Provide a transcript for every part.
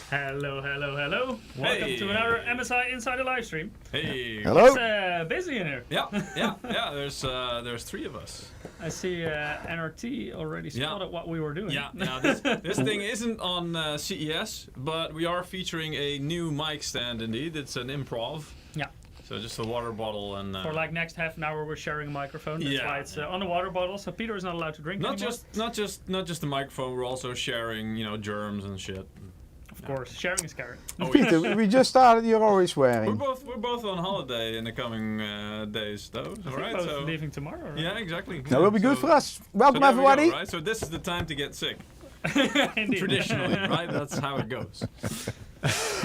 Hello, hello, hello. Welcome to another MSI Insider live stream. Hey. Hello. It's busy in here. Yeah. There's three of us. I see NRT already spotted what we were doing. Yeah. This thing isn't on CES, but we are featuring a new mic stand. Indeed, it's an improv. Yeah. So just a water bottle and. For like next half an hour, we're sharing a microphone. That's why it's on the water bottle. So Peter is not allowed to drink anymore. Not just the microphone. We're also sharing, germs and shit. Of course, sharing is caring. Oh, Peter, we just started. You're always swearing. We're both on holiday in the coming days, though. All right, both so leaving tomorrow. Right? yeah, exactly. That will be good for us. Welcome, there we everybody. go, right? So this is the time to get sick. Indeed. Traditionally, right? That's how it goes.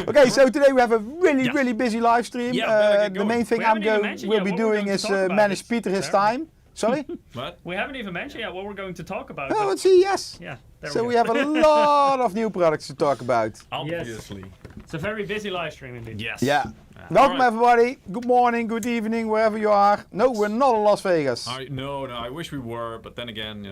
Okay, so today we have a really busy live stream. Yeah, the main thing We haven't even mentioned will yet be what we're doing going is to talk about. manage It's Peter his terrible. time. Sorry? What? We haven't even mentioned yet what we're going to talk about. Oh, but it's CES. yeah, there So we we go. have a lot of new products to talk about. Obviously. It's a very busy live stream indeed. Yes. Yeah. Welcome, Alright. everybody. Good morning, good evening, wherever you are. No, we're not in Las Vegas. No, I wish we were, but then again,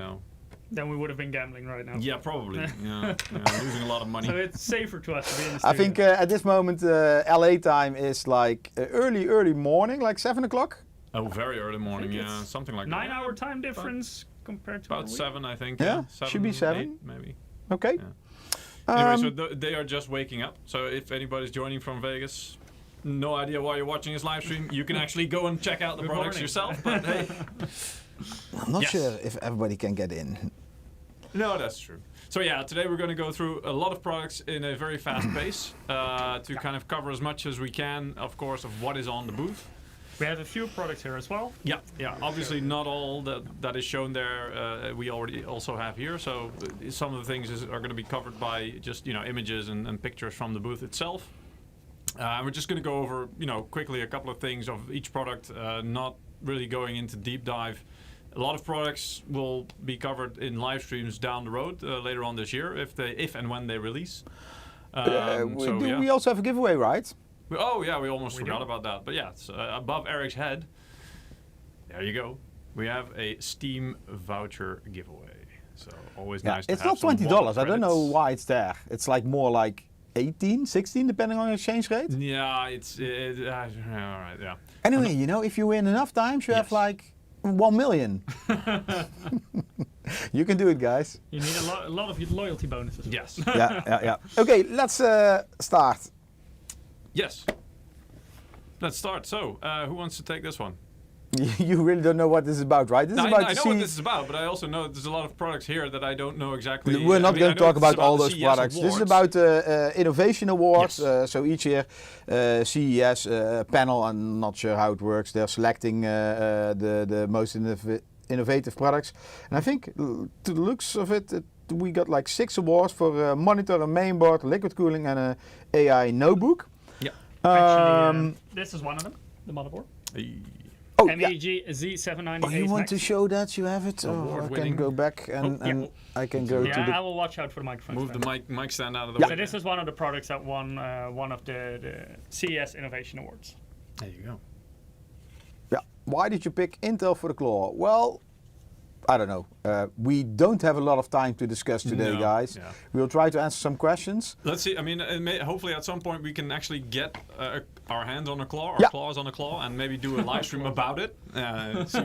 Then we would have been gambling right now. yeah, probably. Losing a lot of money. So it's safer to us to be in the I studio. think at this moment, LA time is like early morning, like 7 o'clock. Oh, very early morning, think yeah, it's something like 9 that. hour time difference compared to About our week. 7, I think. Yeah, should be 7. 8, maybe. Okay. Yeah. Anyway, so they are just waking up. So if anybody's joining from Vegas, no idea why you're watching this live stream, you can actually go and check out the Good products morning. yourself. But hey, I'm not Yes. sure if everybody can get in. no, that's true. So yeah, today we're going to go through a lot of products in a very fast pace to kind of cover as much as we can, of course, of what is on the booth. We have a few products here as well. Yeah. Obviously, not all that is shown there we already also have here. So some of the things are going to be covered by just images and pictures from the booth itself. We're just going to go over quickly a couple of things of each product, not really going into deep dive. A lot of products will be covered in live streams down the road later on this year if and when they release. We also have a giveaway, right? Oh yeah, we almost We forgot do. about that. But yeah, it's above Eric's head. There you go. We have a Steam voucher giveaway. So always nice to It's have not some $20. wallet I don't know credits. why it's there. It's like more like 18, 16, depending on your exchange rate. Yeah, it's all right. Yeah. Anyway, if you win enough times, you have Yes. like 1 million. You can do it, guys. You need a lot of loyalty bonuses. Yes. Yeah. Okay, let's start. Yes. Let's start. So, who wants to take this one? You really don't know what this is about, right? This is about I to know see. what this is about, but I also know there's a lot of products here that I don't know exactly. We're not going I to know talk this is about all the those CES products. This is awards. about innovation awards. Yes. So each year, CES panel, I'm not sure how it works. They're selecting the most innovative products, and I think to the looks of it, we got like 6 awards for monitor, a mainboard, liquid cooling, and a AI notebook. Yeah. Actually, this is one of them, the motherboard. Oh, yeah. MEG Z798 Oh, you want Max. to show that you have it? Oh, I Award-winning. can go back and I can go to Yeah, the. I will watch out for the microphone. Move the stand. mic stand out of the Yeah. way. So this is one of the products that won one of the CES Innovation Awards. There you go. Yeah. Why did you pick Intel for the Claw? Well, I don't know. We don't have a lot of time to discuss today, No, guys. yeah. We'll try to answer some questions. Let's see. I mean, hopefully at some point we can actually get our hands on a claw, Yeah. claws on a claw, and maybe do a live stream about it. See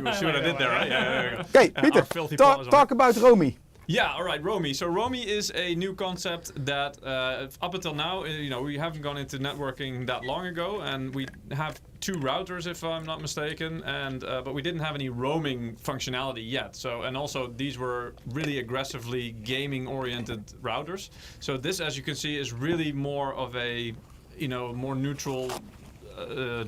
what I did there, right? Yeah, there you go. Okay, Our Peter, filthy paws on talk about Romy. Yeah, all right, Romy. So Romy is a new concept that up until now, we haven't gone into networking that long ago, and we have 2 routers, if I'm not mistaken, and but we didn't have any roaming functionality yet. So, and also these were really aggressively gaming-oriented routers. So this, as you can see, is really more of a, more neutral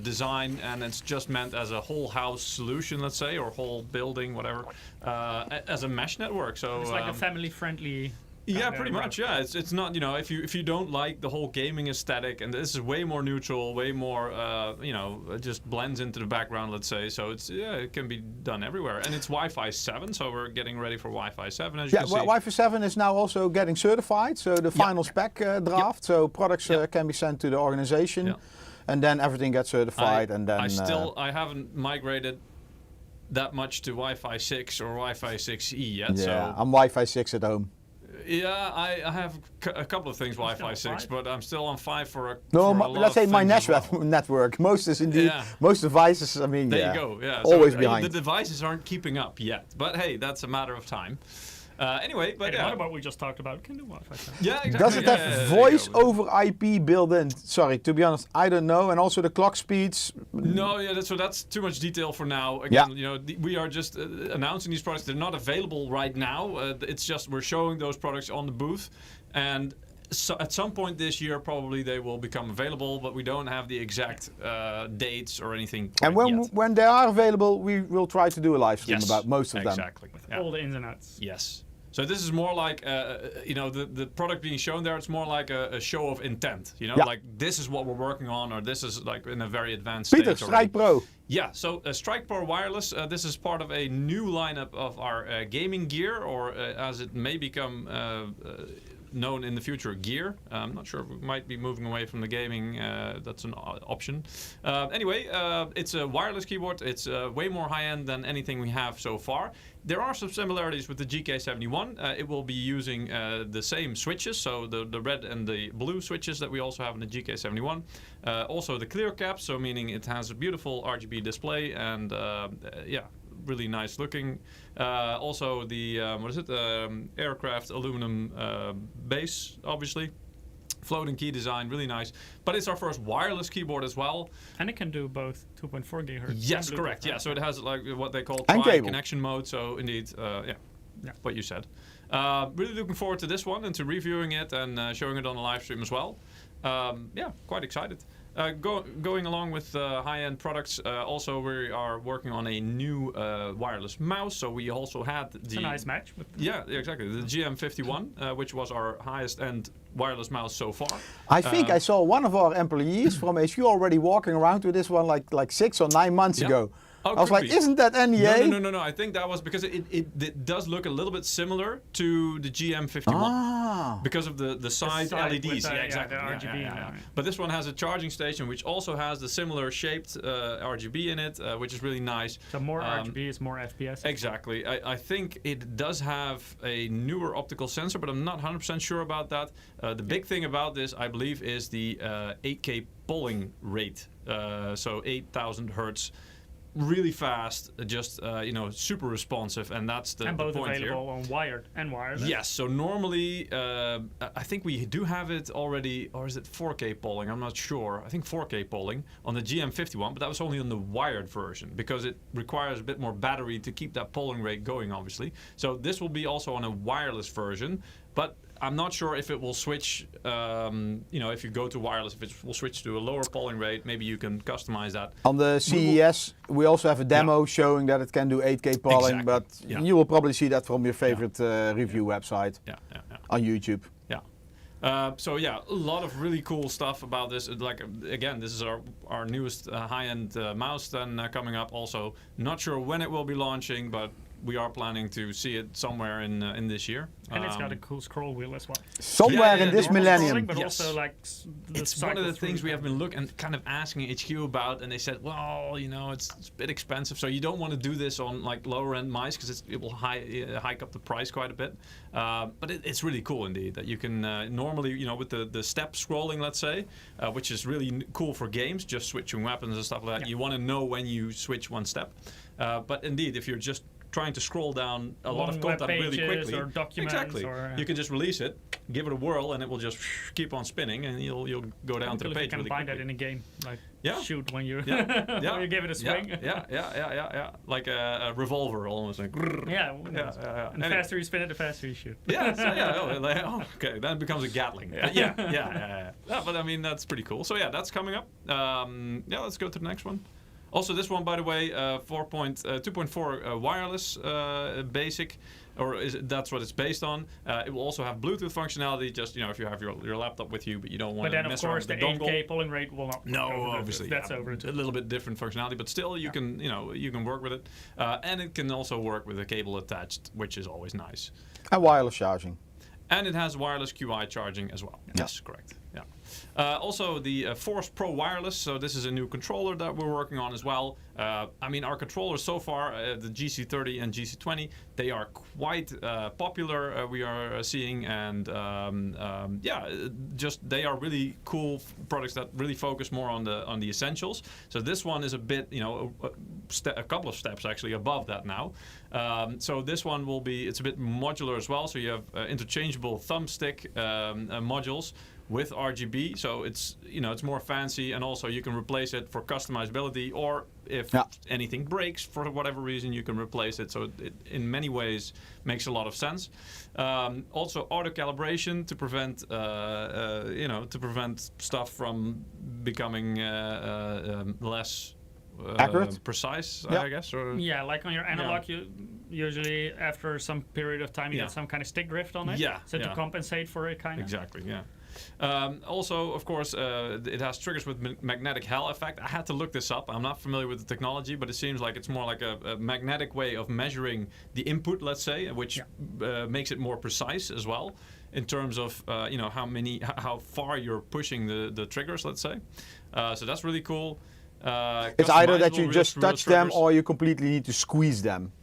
design, and it's just meant as a whole house solution, let's say, or whole building, whatever, as a mesh network. So It's like a family-friendly. yeah, pretty much. Yeah, it's not if you don't like the whole gaming aesthetic, and this is way more neutral, way more it just blends into the background, let's say. So it can be done everywhere, and it's Wi-Fi 7, so we're getting ready for Wi-Fi 7 as you Yeah, can see. Wi-Fi 7 is now also getting certified. So the final spec draft. So products can be sent to the organization, Yeah. and then everything gets certified. And then I haven't migrated that much to Wi-Fi 6 or Wi-Fi 6E yet. yeah, So I'm Wi-Fi 6 at home. Yeah, I have a couple of things Wi-Fi 6, but I'm still on 5 for a No, for a lot let's say of my things as well. network. Most is indeed, Yeah. most devices, I mean, There yeah, you go. Yeah, always so, behind. The devices aren't keeping up yet, but hey, that's a matter of time. Anyway, but What about we just talked about? Can do Wi-Fi 10. yeah, exactly. Does it yeah, have there you voice go. over IP built in? Sorry, to be honest, I don't know. And also the clock speeds. No, yeah, that's too much detail for now. Again, we are just announcing these products. They're not available right now. It's just we're showing those products on the booth, and so at some point this year, probably they will become available. But we don't have the exact dates or anything. And when they are available, we will try to do a live stream about most of them. Exactly. Yeah. All the ins and outs. Yes. So this is more like, the product being shown there. It's more like a show of intent. Like this is what we're working on, or this is like in a very advanced Peter, stage Strike already. Pro. Yeah. So Strike Pro Wireless. This is part of a new lineup of our gaming gear, or as it may become known in the future, gear. I'm not sure if we might be moving away from the gaming. That's an option. Anyway, it's a wireless keyboard. It's way more high-end than anything we have so far. There are some similarities with the GK71. It will be using the same switches, so the red and the blue switches that we also have in the GK71. Also the clear cap, so meaning it has a beautiful RGB display and really nice looking. Also the aircraft aluminum base, obviously. Floating key design, really nice. But it's our first wireless keyboard as well. And it can do both 2.4 gigahertz. Yes, and correct. Yeah, so it has like what they call And cable. connection mode. So indeed, what you said. Really looking forward to this one and to reviewing it and showing it on the live stream as well. Quite excited. Going along with high-end products, also we are working on a new wireless mouse. So we also had It's a nice match. Yeah, exactly. The GM51, which was our highest-end wireless mouse so far. I think I saw one of our employees from HQ already walking around with this one like 6 or 9 months ago. Oh, I was like, isn't that NEA? No. I think that was because it does look a little bit similar to the GM51 because of the side LEDs. The exactly. The RGB. But this one has a charging station which also has the similar shaped RGB in it, which is really nice. So more RGB is more FPS. Exactly. I think it does have a newer optical sensor, but I'm not 100% sure about that. The big thing about this, I believe, is the 8K polling rate. So 8,000 hertz. Really fast, just super responsive, and that's the point here. And both available on wired and wireless. Yes, so normally I think we do have it already, or is it 4K polling? I'm not sure. I think 4K polling on the GM51, but that was only on the wired version because it requires a bit more battery to keep that polling rate going, obviously. So this will be also on a wireless version, but I'm not sure if it will switch, if you go to wireless, if it will switch to a lower polling rate. Maybe you can customize that. On the CES, we also have a demo showing that it can do 8K polling, but you will probably see that from your favorite review website on YouTube. Yeah. A lot of really cool stuff about this. Like again, this is our newest high-end mouse then coming up. Also, not sure when it will be launching, but we are planning to see it somewhere in this year. And it's got a cool scroll wheel as well. Somewhere in this millennium. But also like it's one of the things we have been looking and kind of asking HQ about, and they said, well, it's a bit expensive, so you don't want to do this on like lower end mice because it will hike up the price quite a bit. But it's really cool indeed that you can normally, with the step scrolling, let's say, which is really cool for games, just switching weapons and stuff like that. You want to know when you switch one step. But indeed, if you're just trying to scroll down a lot of content really quickly, or documents, you can just release it, give it a whirl, and it will just keep on spinning, and you'll go down to the page. You can really find quickly. that in a game, like shoot when you when you give it a swing. Yeah, like a revolver almost. Like, And the faster you spin it, the faster you shoot. Okay, then it becomes a Gatling. Yeah. But I mean, that's pretty cool. So that's coming up. Let's go to the next one. Also, this one, by the way, 2.4 wireless basic, that's what it's based on. It will also have Bluetooth functionality. Just if you have your laptop with you, but you don't want to mess around with the dongle. But then, of course, the 8K polling rate will not. No, obviously, that's over. A little bit different functionality, but still, you can work with it, and it can also work with a cable attached, which is always nice. And wireless charging. And it has wireless QI charging as well. Yes, correct. Yeah. Also, the Force Pro Wireless. So this is a new controller that we're working on as well. I mean, our controllers so far, the GC30 and GC20, they are quite popular. We are seeing, and just they are really cool products that really focus more on the essentials. So this one is a bit, a couple of steps actually above that now. So this one will be, it's a bit modular as well. So you have interchangeable thumbstick modules with RGB, so it's it's more fancy, and also you can replace it for customizability, or if anything breaks for whatever reason, you can replace it. So it in many ways makes a lot of sense. Also auto calibration to prevent stuff from becoming less accurate, precise, I guess. Or yeah, like on your analog, you usually after some period of time you get some kind of stick drift on it. So to compensate for it, kind of. Exactly. Yeah. Also, of course, it has triggers with magnetic Hall effect. I had to look this up. I'm not familiar with the technology, but it seems like it's more like a magnetic way of measuring the input, let's say, which makes it more precise as well in terms of how far you're pushing the triggers, let's say. So that's really cool. It's either that you just touch them or you completely need to squeeze them.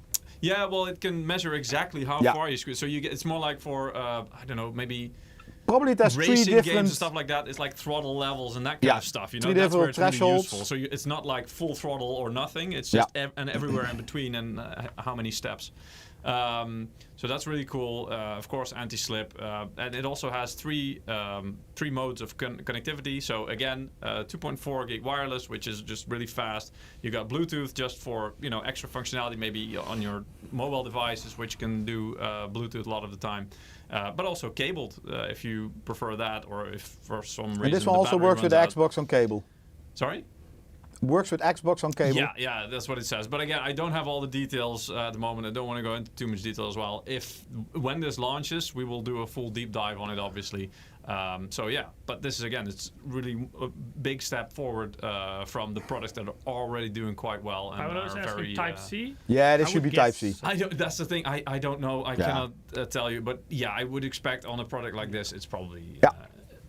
Yeah, well, it can measure exactly how far you squeeze. So it's more like for I don't know, maybe. Probably it has three different games and stuff like that. It's like throttle levels and that kind of stuff. Three that's where different it's really thresholds. useful. So it's not like full throttle or nothing. It's just and everywhere in between, and how many steps. So that's really cool. Of course, anti-slip, and it also has three modes of connectivity. So again, 2.4 gig wireless, which is just really fast. You got Bluetooth just for extra functionality, maybe on your mobile devices, which can do Bluetooth a lot of the time. But also cabled, if you prefer that, or if for some reason. And this one also works with Xbox on cable. Sorry? Works with Xbox on cable. Yeah, that's what it says. But again, I don't have all the details at the moment. I don't want to go into too much detail as well. When this launches, we will do a full deep dive on it, obviously. So yeah, but this is again, it's really a big step forward from the products that are already doing quite well and are very Type-C. Yeah, this should be Type-C. That's the thing. I don't know. I cannot tell you. But yeah, I would expect on a product like this, it's probably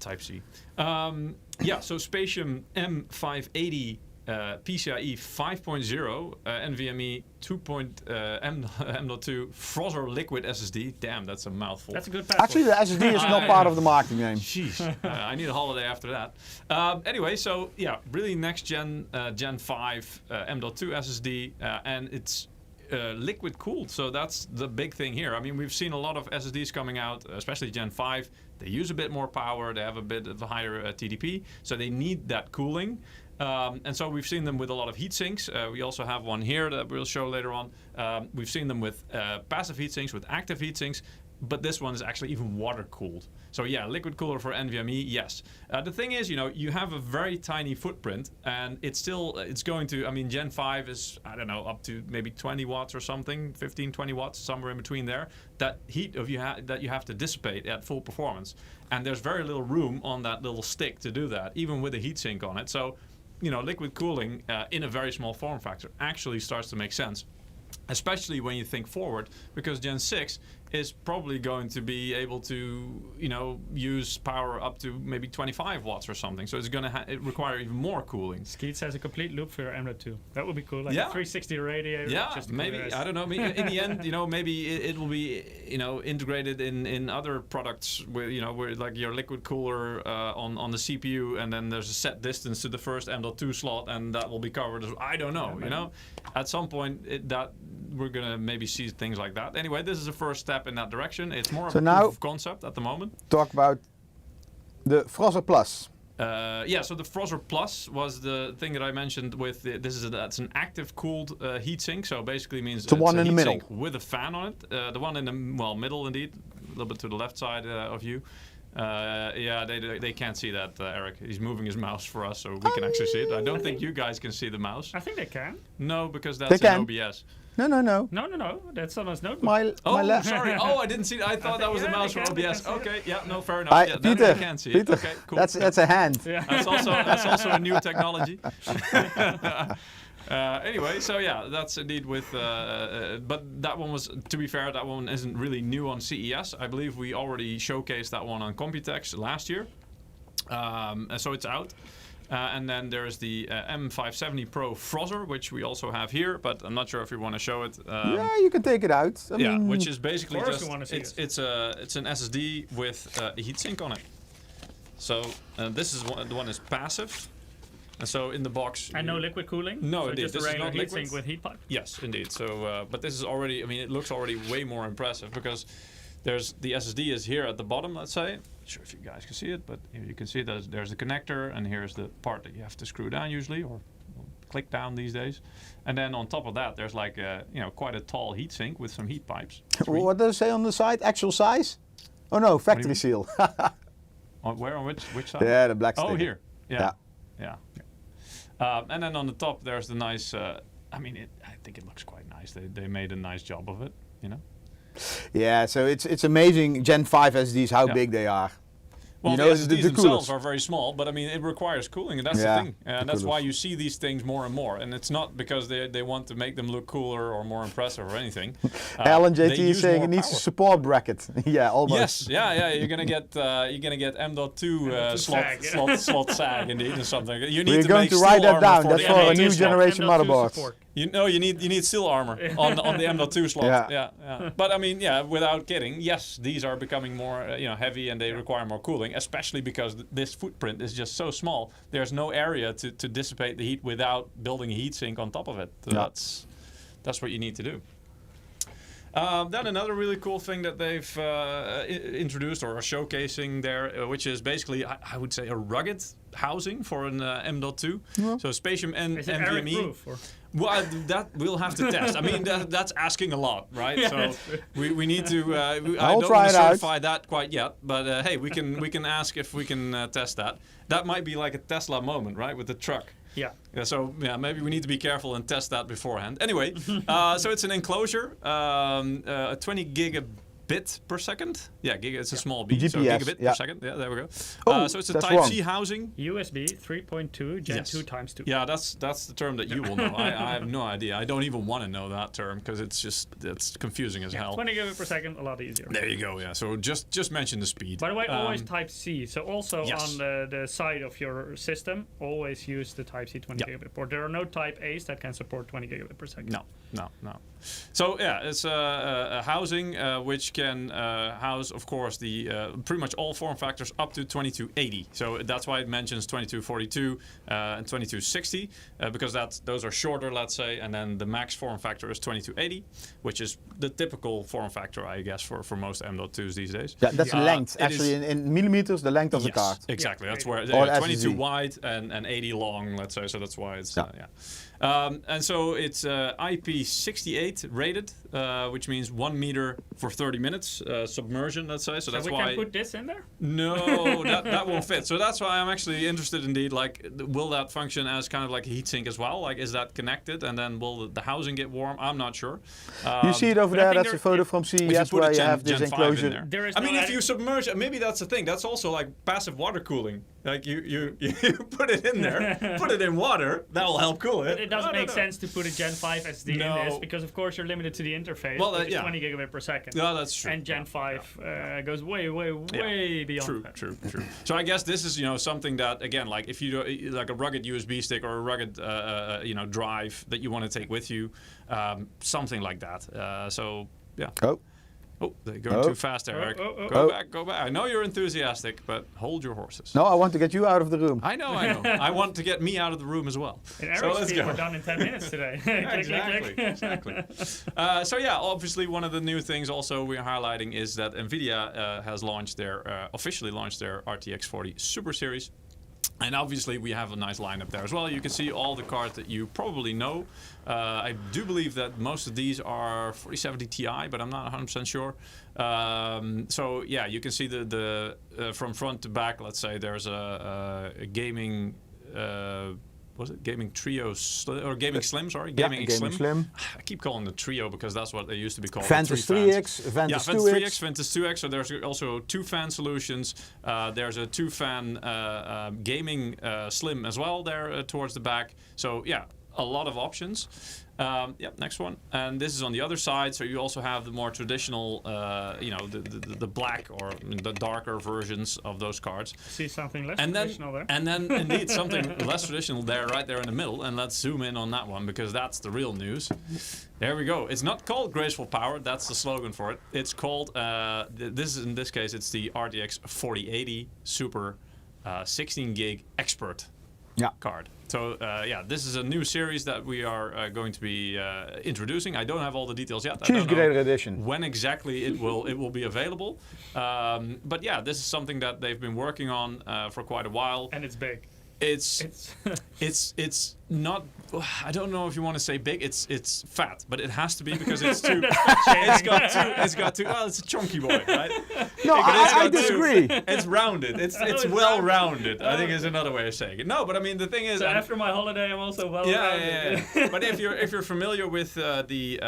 Type-C. So Spatium M580. PCIe 5.0, NVMe 2.M.2, Frozr Liquid SSD. Damn, that's a mouthful. That's a good password. Actually, the SSD is not part of the marketing name. Jeez, I need a holiday after that. Anyway, so yeah, really next gen, Gen 5 M.2 SSD, and it's liquid cooled. So that's the big thing here. I mean, we've seen a lot of SSDs coming out, especially Gen 5. They use a bit more power. They have a bit of a higher TDP, so they need that cooling. And so we've seen them with a lot of heat sinks. We also have one here that we'll show later on. We've seen them with passive heat sinks, with active heat sinks, but this one is actually even water cooled. So yeah, liquid cooler for NVMe, yes. The thing is, you have a very tiny footprint, and it's going to, I mean, Gen 5 is, I don't know, up to maybe 20 watts or something, 15, 20 watts, somewhere in between there. That heat that you have to dissipate at full performance. And there's very little room on that little stick to do that, even with a heatsink on it. So, liquid cooling in a very small form factor actually starts to make sense, especially when you think forward, because Gen 6 is probably going to be able to, use power up to maybe 25 watts or something. So it's going to require even more cooling. Skeets has a complete loop for your M.2. That would be cool, like a 360 radiator. Yeah, just maybe, I don't know. In the end, maybe it will be, integrated in other products where, where like your liquid cooler on the CPU, and then there's a set distance to the first M.2 slot, and that will be covered. I don't know, At some point, we're going to maybe see things like that. Anyway, this is a first step in that direction. It's more of a proof of concept at the moment. Talk about the Frozr Plus. So the Frozr Plus was the thing that I mentioned with that's an active cooled heatsink. So basically means the one in the middle with a fan on it. The one in the middle indeed, a little bit to the left side of you. They can't see that, Eric. He's moving his mouse for us, so we can actually see it. I don't think you guys can see the mouse. I think they can. No, because that's in OBS. No. No. That's on his notebook. My sorry. I didn't see that. I thought that was the mouse for OBS. Okay, fair enough. Peter, I can see Peter, it. Okay, cool. That's a hand. Yeah. That's also a new technology. Anyway, so yeah, that's indeed with. But that one was, to be fair, that one isn't really new on CES. I believe we already showcased that one on Computex last year. And so it's out. And then there's the M570 Pro Frozzer, which we also have here, but I'm not sure if you want to show it. Yeah, you can take it out. I mean, which is basically Of course just we wanna see it's an SSD with a heatsink on it. So this is the one is passive, and so in the box. And no liquid cooling. No, so indeed. just a This is regular not liquid. heatsink with heat pipe. Yes, indeed. So, but this is already. I mean, it looks already way more impressive because there's the SSD is here at the bottom. Let's say. Not sure if you guys can see it, but here you can see that there's the connector, and here's the part that you have to screw down usually, or click down these days. And then on top of that, there's like a, quite a tall heatsink with some heat pipes. what does it say on the side? Actual size? Oh no, factory seal. Where on which side? Yeah, the black sticker. Oh, here. Yeah. And then on the top, there's the nice. I think it looks quite nice. They made a nice job of it. Yeah, so it's amazing Gen 5 SSDs how big they are. Well, the SSDs themselves are very small, but I mean, it requires cooling, and that's the thing. And that's why you see these things more and more. And it's not because they want to make them look cooler or more impressive or anything. Alan JT is saying it needs a support bracket. Yeah, almost. Yes, yeah. You're gonna get M.2 slot sag indeed, or something. You need We're going to write that down. That's for a new generation motherboard. You need steel armor on the M.2 slot. Yeah. But I mean, without kidding, yes, these are becoming more heavy and they require more cooling, especially because this footprint is just so small. There's no area to dissipate the heat without building a heatsink on top of it. So that's what you need to do. Then another really cool thing that they've introduced or are showcasing there, which is basically, I would say, a rugged housing for an M.2. Yeah. So Spatium NVMe. Well, that we'll have to test. I mean, that's asking a lot, right? So we need to. I don't want to certify that quite yet, but hey, we can ask if we can test that. That might be like a Tesla moment, right, with the truck. Yeah. So maybe we need to be careful and test that beforehand. Anyway, so it's an enclosure, a 20 gigabit per second. Yeah, it's a small B, GPS, so gigabit per second. Yeah, there we go. So it's a Type-C housing. USB 3.2 Gen 2 times 2. Yeah, that's the term that you will know. I have no idea. I don't even want to know that term because it's confusing as hell. 20 gigabit per second, a lot easier. There you go. Yeah. So just mention the speed. By the way, always Type-C. So also on the side of your system, always use the Type-C 20 gigabit port. There are no Type-A's that can support 20 gigabit per second. No. So it's a housing which can house, of course, the pretty much all form factors up to 2280. So that's why it mentions 2242 and 2260 because those are shorter, let's say, and then the max form factor is 2280, which is the typical form factor, I guess, for most M.2s these days. Yeah, that's length. Actually, in millimeters, the length of the card. Exactly. That's where 22 wide and 80 long, let's say. So that's why it's and so it's IP68 rated, which means 1 meter for 30 minutes submersion, let's say. So that's why we can put this in there? No, that won't fit. So that's why I'm actually interested indeed. Like, will that function as kind of like a heatsink as well? Like, is that connected? And then will the housing get warm? I'm not sure. You see it over there? That's a photo from CES where you have this enclosure. I mean, if you submerge, maybe that's the thing. That's also like passive water cooling. Like you put it in there, put it in water. That will help cool it. But it doesn't make sense to put a Gen 5 SSD in this because, of course, you're limited to the interface, which is 20 gigabit per second. Yeah, that's true. And Gen 5 goes way beyond that. True. So I guess this is something that, again, like if you do like a rugged USB stick or a rugged drive that you want to take with you, something like that. So yeah. Oh, they're going too fast there, Eric. Go back. I know you're enthusiastic, but hold your horses. No, I want to get you out of the room. I know. I want to get me out of the room as well. So let's go. We're done in 10 minutes today. Exactly. So yeah, obviously one of the new things also we're highlighting is that NVIDIA has officially launched their RTX 40 Super Series. And obviously we have a nice lineup there as well. You can see all the cards that you probably know. I do believe that most of these are 4070 Ti, but I'm not 100% sure. So yeah, you can see the from front to back. Let's say there's a gaming. Was it Gaming Trio or Gaming Slim? Sorry, Gaming Slim. I keep calling it Trio because that's what they used to be called. Ventus 3X, Ventus 2X. Ventus 2X. So there's also 2-fan solutions. There's a 2-fan gaming Slim as well there towards the back. So yeah, a lot of options. Next one. And this is on the other side, so you also have the more traditional, the black or the darker versions of those cards. See something less And traditional there. And then indeed something less traditional right there in the middle. And let's zoom in on that one because that's the real news. There we go. It's not called Graceful Power. That's the slogan for it. It's called, in this case, it's the RTX 4080 Super 16 gig Expert card. So this is a new series that we are going to be introducing. I don't have all the details yet. Choose Greater Edition. When exactly it will be available. But yeah, this is something that they've been working on for quite a while. And it's big. It's not. I don't know if you want to say big. It's fat, but it has to be because it's too. It's got two. Well, it's a chunky boy, right? No, I disagree. It's rounded. It's well rounded. I think is another way of saying it. No, but I mean the thing is. So after my holiday, I'm also well rounded. Yeah. But if you're familiar with the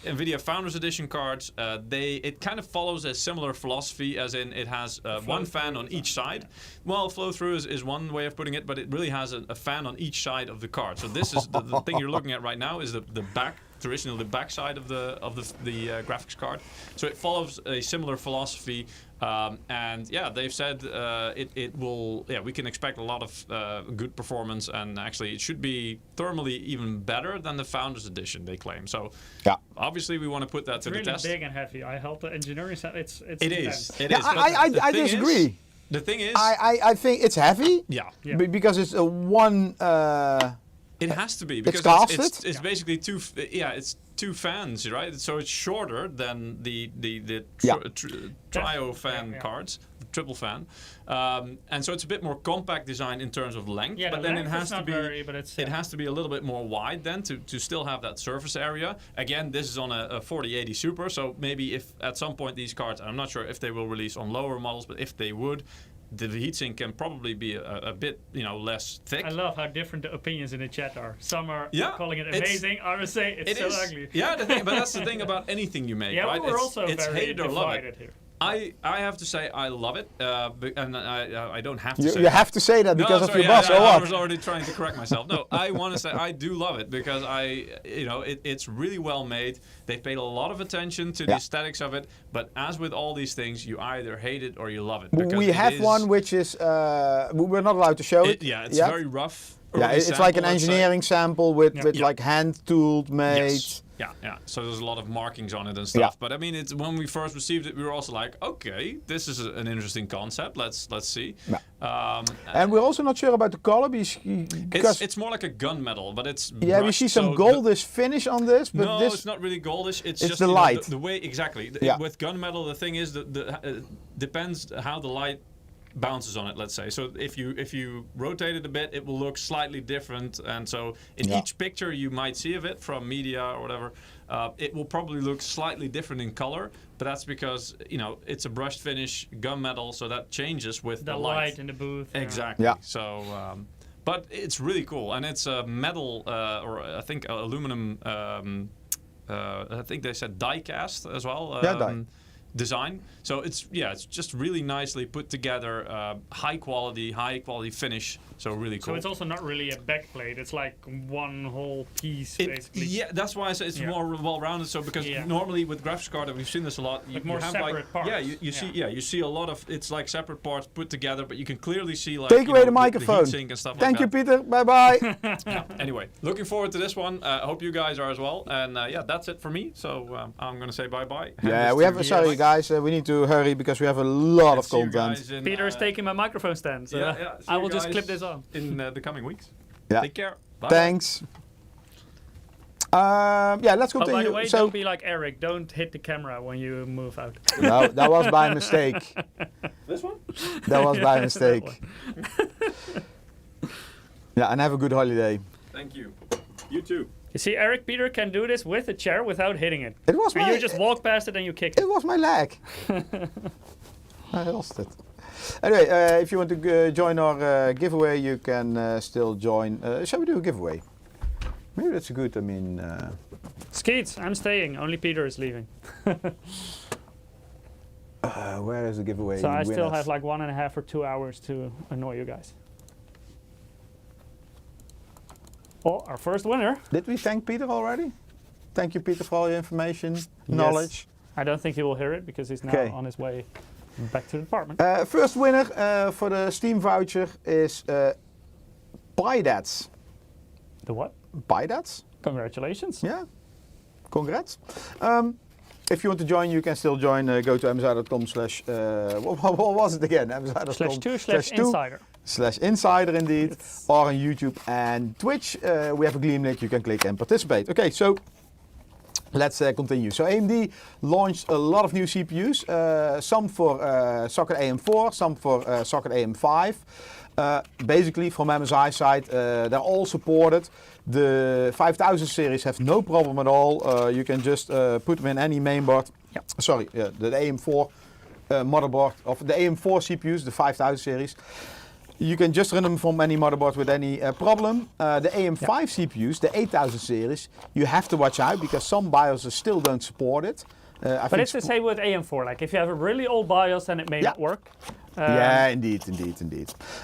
NVIDIA Founders Edition cards, it kind of follows a similar philosophy, as in it has one fan on each side. Well, flow through is one way of putting it, but it really has a fan on each side of the card. So this is the thing you're looking at right now is the back, traditionally the back side of the graphics card. So it follows a similar philosophy, and they've said it will. Yeah, we can expect a lot of good performance, and actually it should be thermally even better than the Founders Edition, they claim. So obviously we want to put that to the test. It's really big and heavy. I helped the engineering side. It is. I disagree. The thing is, I think it's heavy. Yeah. Because it's a one. It has to be because it's basically it's two fans, right? So it's shorter than the trio fan cards, the triple fan, and so it's a bit more compact design in terms of length. Yeah, but then it has to be a little bit more wide then to still have that surface area. Again, this is on a 4080 Super, so maybe if at some point these cards, I'm not sure if they will release on lower models, but if they would, the heatsink can probably be a bit, less thick. I love how different the opinions in the chat are. Some are calling it amazing, others say it's so ugly. Yeah, but that's the thing about anything you make, right? We're also it's very hate it or love it. Here. I have to say I love it, and I don't have to say you have to say that because of your boss, or what? I was already trying to correct myself. No, I want to say I do love it because it's really well made. They've paid a lot of attention to the aesthetics of it, but as with all these things, you either hate it or you love it. We have one which is we're not allowed to show it. It's very rough. Yeah, it's like an engineering sample with like hand tooled made. Yes. Yeah. So there's a lot of markings on it and stuff. But I mean, it's when we first received it, we were also like, okay, this is an interesting concept. Let's see. Yeah. And we're also not sure about the color because it's more like a gunmetal, but it's brushed, we see some goldish finish on this. But no, it's not really goldish. It's just the light. The way exactly. With gunmetal, the thing is that depends how the light bounces on it, let's say. So if you rotate it a bit, it will look slightly different, and so in each picture you might see of it from media or whatever, it will probably look slightly different in color, but that's because it's a brushed finish gunmetal, so that changes with the light in the booth. Exactly. So but it's really cool, and it's a metal or I think aluminum, I think they said die cast as well. Die. Design. So it's just really nicely put together, high quality finish. So really cool. So it's also not really a backplate. It's like one whole piece, basically. Yeah, that's why I say it's more well-rounded. So because normally with graphics card, we've seen this a lot. You have separate parts. Yeah, you see a lot of it's like separate parts put together, but you can clearly see like take away the microphone. The heatsink and stuff Thank like you, Peter. Bye bye. Anyway, looking forward to this one. I hope you guys are as well. And that's it for me. So I'm gonna say bye bye. Yeah, we have. Sorry, guys. We need to hurry because we have a lot of content. Peter is taking my microphone stand, so I will just clip this on. In the coming weeks. Yeah. Take care. Bye. Thanks. Let's continue. By the way, don't be like Eric. Don't hit the camera when you move out. No, that was by mistake. This one? That was by mistake. And have a good holiday. Thank you. You too. You see, Eric, Peter can do this with a chair without hitting it. It was you just walk past it and you kick it. It was my leg. I lost it. Anyway, if you want to join our giveaway, you can still join. Shall we do a giveaway? Maybe that's a good, Skeets, I'm staying. Only Peter is leaving. Where is the giveaway? So I still have like 1.5 or 2 hours to annoy you guys. Oh, our first winner. Did we thank Peter already? Thank you, Peter, for all your information, knowledge. I don't think he will hear it because he's now on his way back to the department. First winner for the Steam voucher is Bydats. The what? Bydats? Congratulations. Yeah. Congrats. If you want to join, you can still join. Go to msi.com/ what was it again? /2/insider. /insider indeed. Yes. Or on YouTube and Twitch. We have a Gleam link. You can click and participate. Okay, so let's continue. So AMD launched a lot of new CPUs. Some for socket AM4, some for socket AM5. Basically, from MSI side, they're all supported. The 5000 series have no problem at all. You can just put them in any mainboard. Yep. Sorry, the AM4 motherboard of the AM4 CPUs, the 5000 series. You can just run them from any motherboard with any problem. The AM5 CPUs, the 8000 series, you have to watch out because some BIOSes still don't support it. But it's the same with AM4. Like if you have a really old BIOS, then it may not work. Yeah, indeed.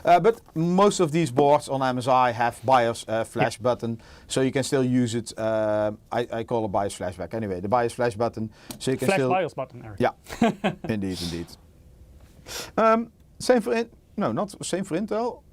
But most of these boards on MSI have BIOS flash button, so you can still use it. I call it BIOS flashback. Anyway, the BIOS flash button, so you can flash still. BIOS button, Eric. Yeah, indeed. Same for not same for Intel.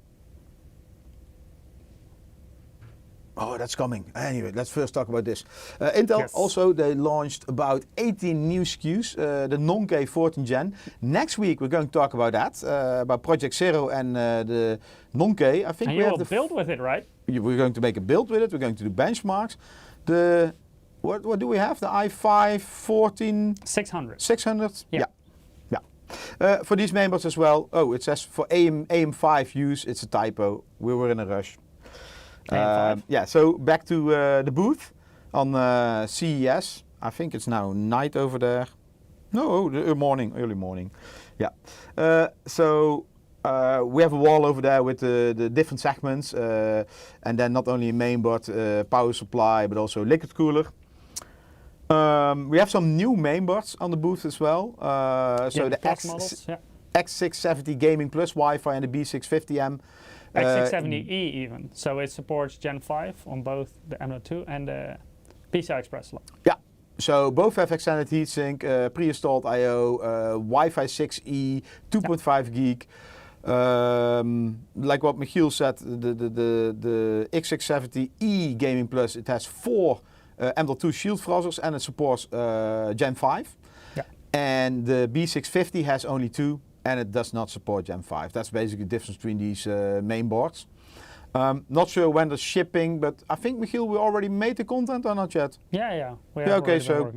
Oh, that's coming. Anyway, let's first talk about this. Intel also, they launched about 18 new SKUs, the non-K 14th gen. Next week we're going to talk about that, about Project Zero and the non-K. I think and we you have will build with it, right? We're going to make a build with it. We're going to do benchmarks. The what do we have? The i5 600. 600. Yeah. For these mainboards as well. Oh, it says for AM5 use. It's a typo. We were in a rush. Yeah, so back to the booth on CES. I think it's now night over there. No, early morning. Yeah. So we have a wall over there with the different segments, and then not only a mainboard, power supply, but also liquid cooler. We have some new mainboards on the booth as well. So the X670 Gaming Plus Wi-Fi and the B650M. X670E even, so it supports Gen 5 on both the M.2 and the PCI Express line. Yeah, so both have extended heatsink, pre-installed I/O, Wi-Fi 6E, 2.5 gig. Like what Michiel said, the X670E Gaming Plus, it has 4 M.2 shield thrusters and it supports Gen 5. Yeah. And the B650 has only 2. And it does not support Gen 5. That's basically the difference between these main boards. Not sure when the shipping, but I think, Michiel, we already made the content or not yet? Yeah. Okay, so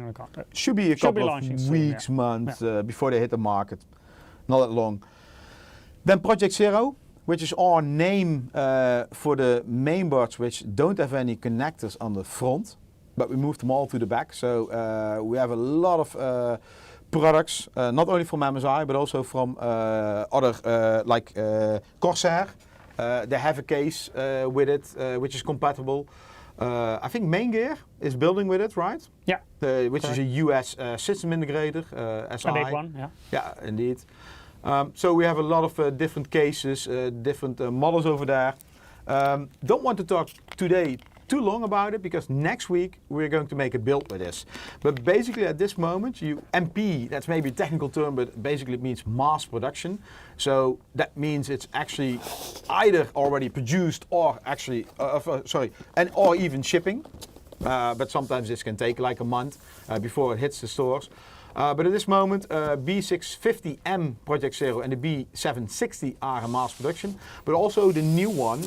should be a couple of weeks, soon, months before they hit the market. Not that long. Then Project Zero, which is our name for the main boards which don't have any connectors on the front, but we moved them all to the back. So we have a lot of products, not only from MSI, but also from other like Corsair. They have a case with it, which is compatible. I think Main Gear is building with it, right? Yeah. Which is a US system integrator, SI. A big one, yeah. Yeah, indeed. So we have a lot of different cases, different models over there. Don't want to talk today too long about it because next week we're going to make a build with this. But basically at this moment, MP, that's maybe a technical term, but basically it means mass production. So that means it's actually either already produced or actually, or even shipping. But sometimes this can take like a month before it hits the stores. But at this moment, B650M Project Zero and the B760 are in mass production. But also the new one,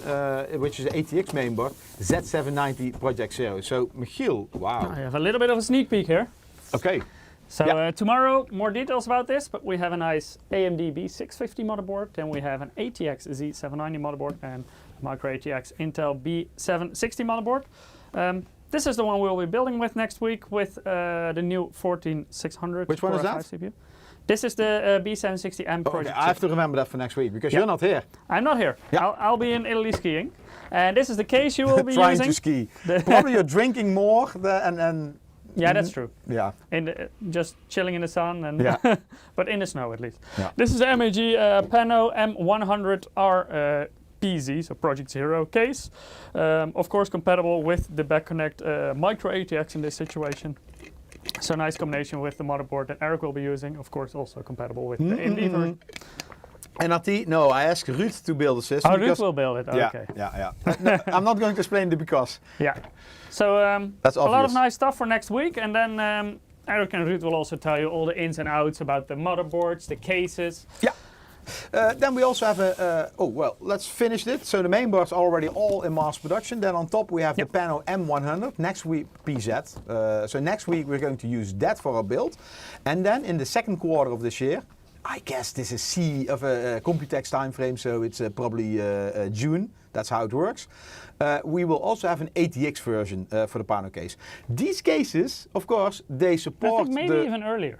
which is the ATX mainboard, Z790 Project Zero. So, Michiel, wow. I have a little bit of a sneak peek here. Okay. So tomorrow, more details about this, but we have a nice AMD B650 motherboard, then we have an ATX Z790 motherboard and Micro ATX Intel B760 motherboard. This is the one we'll be building with next week with the new 14600. Which one is that? CPU. This is the B760M project. I have to remember that for next week because you're not here. I'm not here. Yeah. I'll be in Italy skiing. And this is the case you will be trying using. To ski. Probably you're drinking more and yeah, that's true. Yeah. Just chilling in the sun, and but in the snow at least. Yeah. This is the MAG Pano M100R PZ, so Project Zero case. Of course, compatible with the back connect micro ATX in this situation. So nice combination with the motherboard that Eric will be using. Of course, also compatible with the AMD version. NRT? No, I asked Ruud to build a system. Oh, Ruud will build it. Yeah, Okay. yeah. No, I'm not going to explain the because. Yeah. So That's a lot of obvious. nice stuff for next week, and then Eric and Ruud will also tell you all the ins and outs about the motherboards, the cases. Yeah. Then we also have let's finish it. So the mainboards are already all in mass production. Then on top we have the Pano M100. Next week PZ. So next week we're going to use that for our build. And then in the second quarter of this year, I guess this is Computex time frame, so it's probably June. That's how it works. We will also have an ATX version for the Pano case. These cases, of course, they support I think maybe even earlier.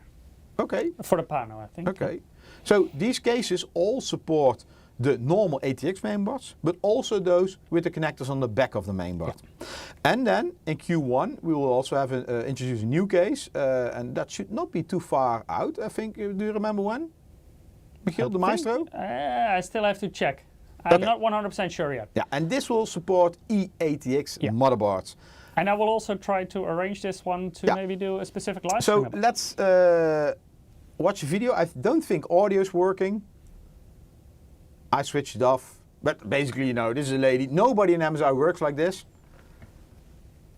Okay. For the Pano, I think. Okay. So these cases all support the normal ATX mainboards, but also those with the connectors on the back of the mainboard. Yeah. And then in Q1 we will also have introduce a new case, and that should not be too far out. I think. Do you remember when? Michiel, the Maestro? I still have to check. I'm not 100% sure yet. Yeah, and this will support eATX motherboards. And I will also try to arrange this one to maybe do a specific live stream. So let's watch a video. I don't think audio is working. I switched it off. But basically, you know, this is a lady. Nobody in Amazon works like this.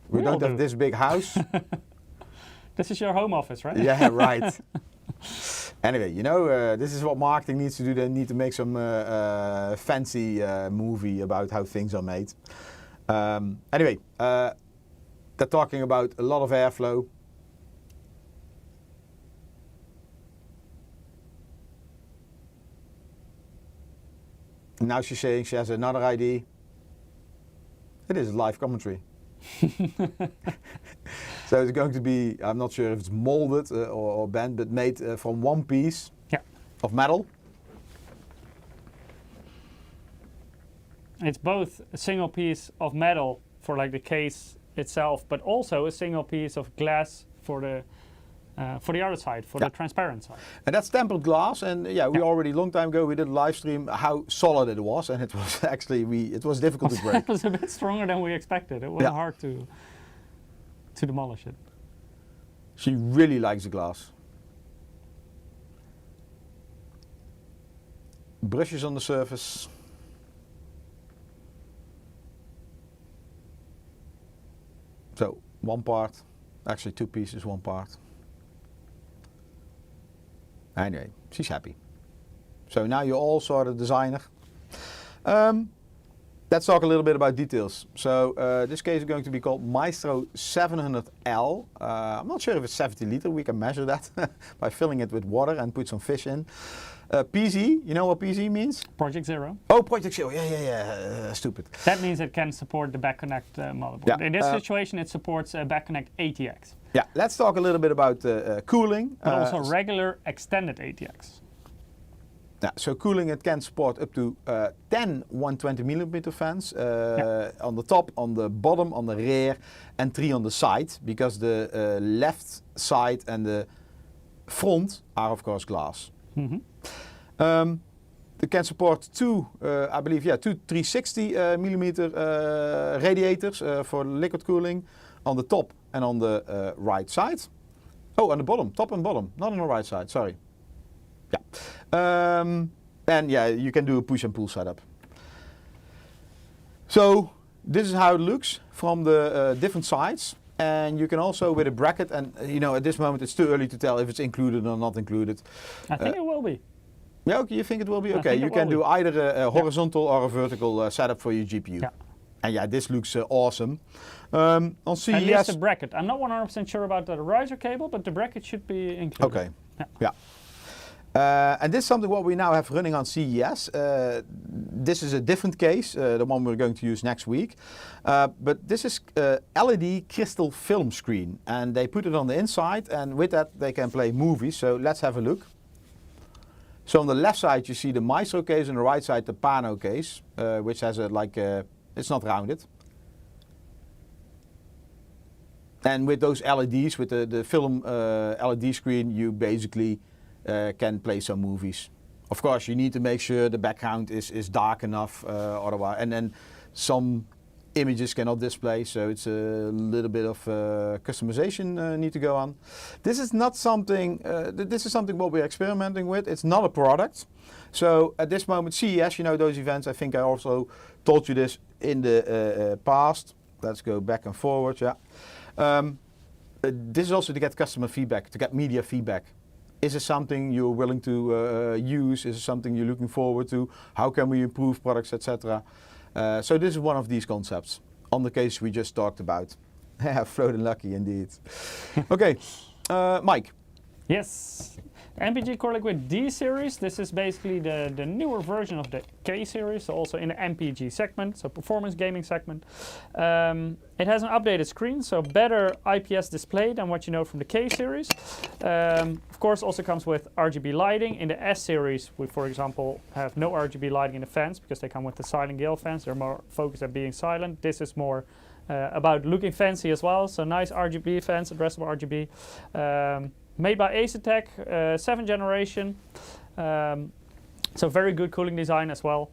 We don't have this big house. This is your home office, right? Yeah, right. Anyway, you know, this is what marketing needs to do. They need to make some fancy movie about how things are made. Anyway, they're talking about a lot of airflow. Now she's saying she has another idea. It is live commentary. So it's going to be, I'm not sure if it's molded or bent, but made from one piece of metal. It's both a single piece of metal for like the case itself, but also a single piece of glass for the other side, for the transparent side. And that's tempered glass, and we already a long time ago we did a live stream how solid it was, and it was actually it was difficult to break. It was a bit stronger than we expected. It was hard to demolish it. She really likes the glass. Brushes on the surface. So one part, actually two pieces, one part. Anyway, she's happy. So now you all saw the designer. Let's talk a little bit about details. So this case is going to be called Maestro 700L. I'm not sure if it's 70 liter. We can measure that by filling it with water and put some fish in. PZ, you know what PZ means? Project Zero. Oh, Project Zero. Yeah. Stupid. That means it can support the back connect motherboard. Yeah. In this situation, it supports back connect ATX. Yeah, let's talk a little bit about cooling. But also regular extended ATX. Yeah, so cooling, it can support up to 10 120mm fans on the top, on the bottom, on the rear, and 3 on the side, because the left side and the front are of course glass. Mm-hmm. It can support two 360mm radiators for liquid cooling on the top and on the right side. Oh, on the bottom, top and bottom, not on the right side, sorry. Yeah. And you can do a push and pull setup. So this is how it looks from the different sides. And you can also with a bracket, and you know at this moment it's too early to tell if it's included or not included. I think it will be. Yeah, okay, you think it will be? Okay, you can do either a horizontal or a vertical setup for your GPU. Yeah. And this looks awesome. On CES... At least the bracket. I'm not 100% sure about the riser cable, but the bracket should be included. Okay, yeah. And this is something what we now have running on CES. This is a different case, the one we're going to use next week. But this is LED crystal film screen, and they put it on the inside, and with that they can play movies. So let's have a look. So on the left side you see the Maestro case, on the right side the Pano case, which has it's not rounded. And with those LEDs, with the film LED screen, you basically can play some movies. Of course, you need to make sure the background is dark enough, otherwise, and then some images cannot display, so it's a little bit of customization need to go on. This is not something. This is something what we're experimenting with. It's not a product. So at this moment, CES, you know those events. I think I also told you this in the past. Let's go back and forward. Yeah. This is also to get customer feedback, to get media feedback. Is it something you're willing to use? Is it something you're looking forward to? How can we improve products, etc.? So this is one of these concepts on the case we just talked about. Floating lucky indeed. Okay, Mike. Yes. MPG Core Liquid D series. This is basically the newer version of the K series, so also in the MPG segment, so performance gaming segment. It has an updated screen, so better IPS display than what you know from the K series. Of course, also comes with RGB lighting. In the S series, we, for example, have no RGB lighting in the fans because they come with the silent Gale fans. They're more focused at being silent. This is more about looking fancy as well. So nice RGB fans, addressable RGB. Made by Asetek, 7th generation, so very good cooling design as well.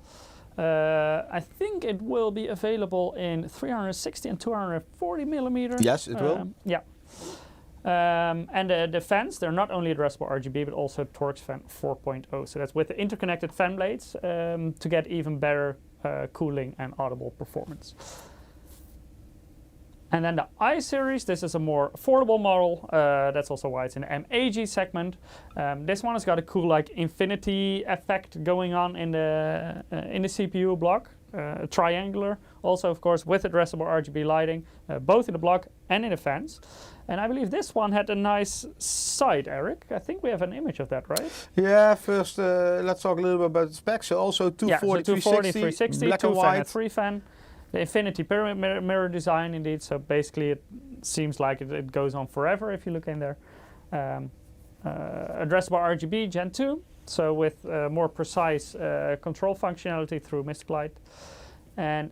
I think it will be available in 360 and 240 millimeter. Yes, it will. Yeah. And the fans, they're not only addressable RGB, but also Torx fan 4.0. So that's with the interconnected fan blades to get even better cooling and audible performance. And then the I series, this is a more affordable model. That's also why it's in the MAG segment. This one has got a cool like infinity effect going on in the CPU block, triangular. Also, of course, with addressable RGB lighting, both in the block and in the fans. And I believe this one had a nice side, Eric. I think we have an image of that, right? Yeah, first let's talk a little bit about the specs. So also 240, so 240 360, black and 2 fan and white. 3 fan. The infinity pyramid mirror design indeed, so basically it seems like it goes on forever if you look in there. Addressable RGB Gen 2, so with more precise control functionality through Mystic Light. And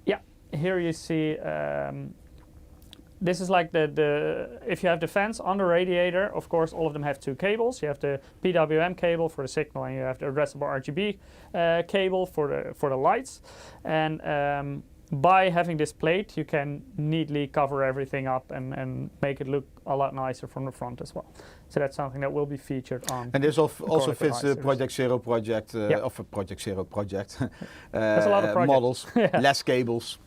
yeah, here you see this is like if you have the fans on the radiator, of course all of them have two cables. You have the PWM cable for the signal, and you have the addressable RGB cable for the lights. And by having this plate, you can neatly cover everything up and make it look a lot nicer from the front as well. So that's something that will be featured on. And this also fits the Project Zero project, of a Project Zero project. There's a lot of projects. Models, less cables.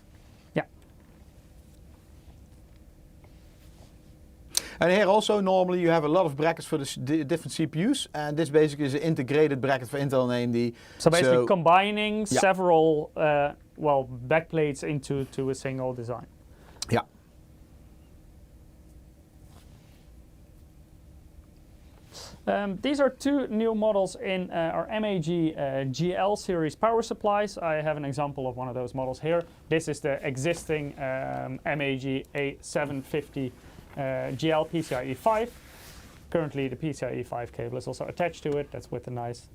And here also normally you have a lot of brackets for the different CPUs, and this basically is an integrated bracket for Intel and AMD. So basically combining several backplates into a single design. Yeah. These are two new models in our MAG GL series power supplies. I have an example of one of those models here. This is the existing MAG A750 GL PCIe 5. Currently the PCIe 5 cable is also attached to it. That's with a nice...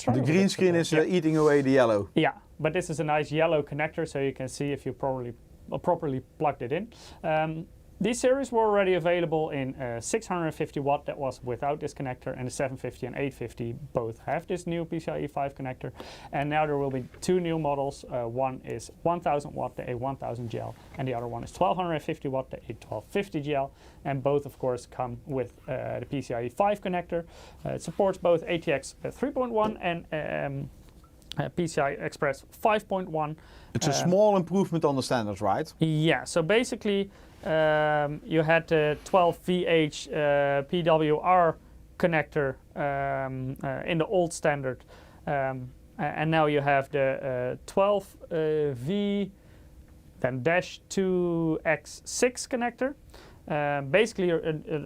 The green screen is eating away the yellow. Yeah, but this is a nice yellow connector, so you can see if you properly plugged it in. These series were already available in 650 watt, that was without this connector, and the 750 and 850 both have this new PCIe 5 connector. And now there will be two new models. One is 1000 watt, the A1000 GL, and the other one is 1250 watt, the A1250 GL. And both, of course, come with the PCIe 5 connector. It supports both ATX 3.1 and PCI Express 5.1. It's a small improvement on the standards, right? Yeah, so basically you had the 12VH PWR connector in the old standard, and now you have the 12V then dash 2X6 connector. Basically a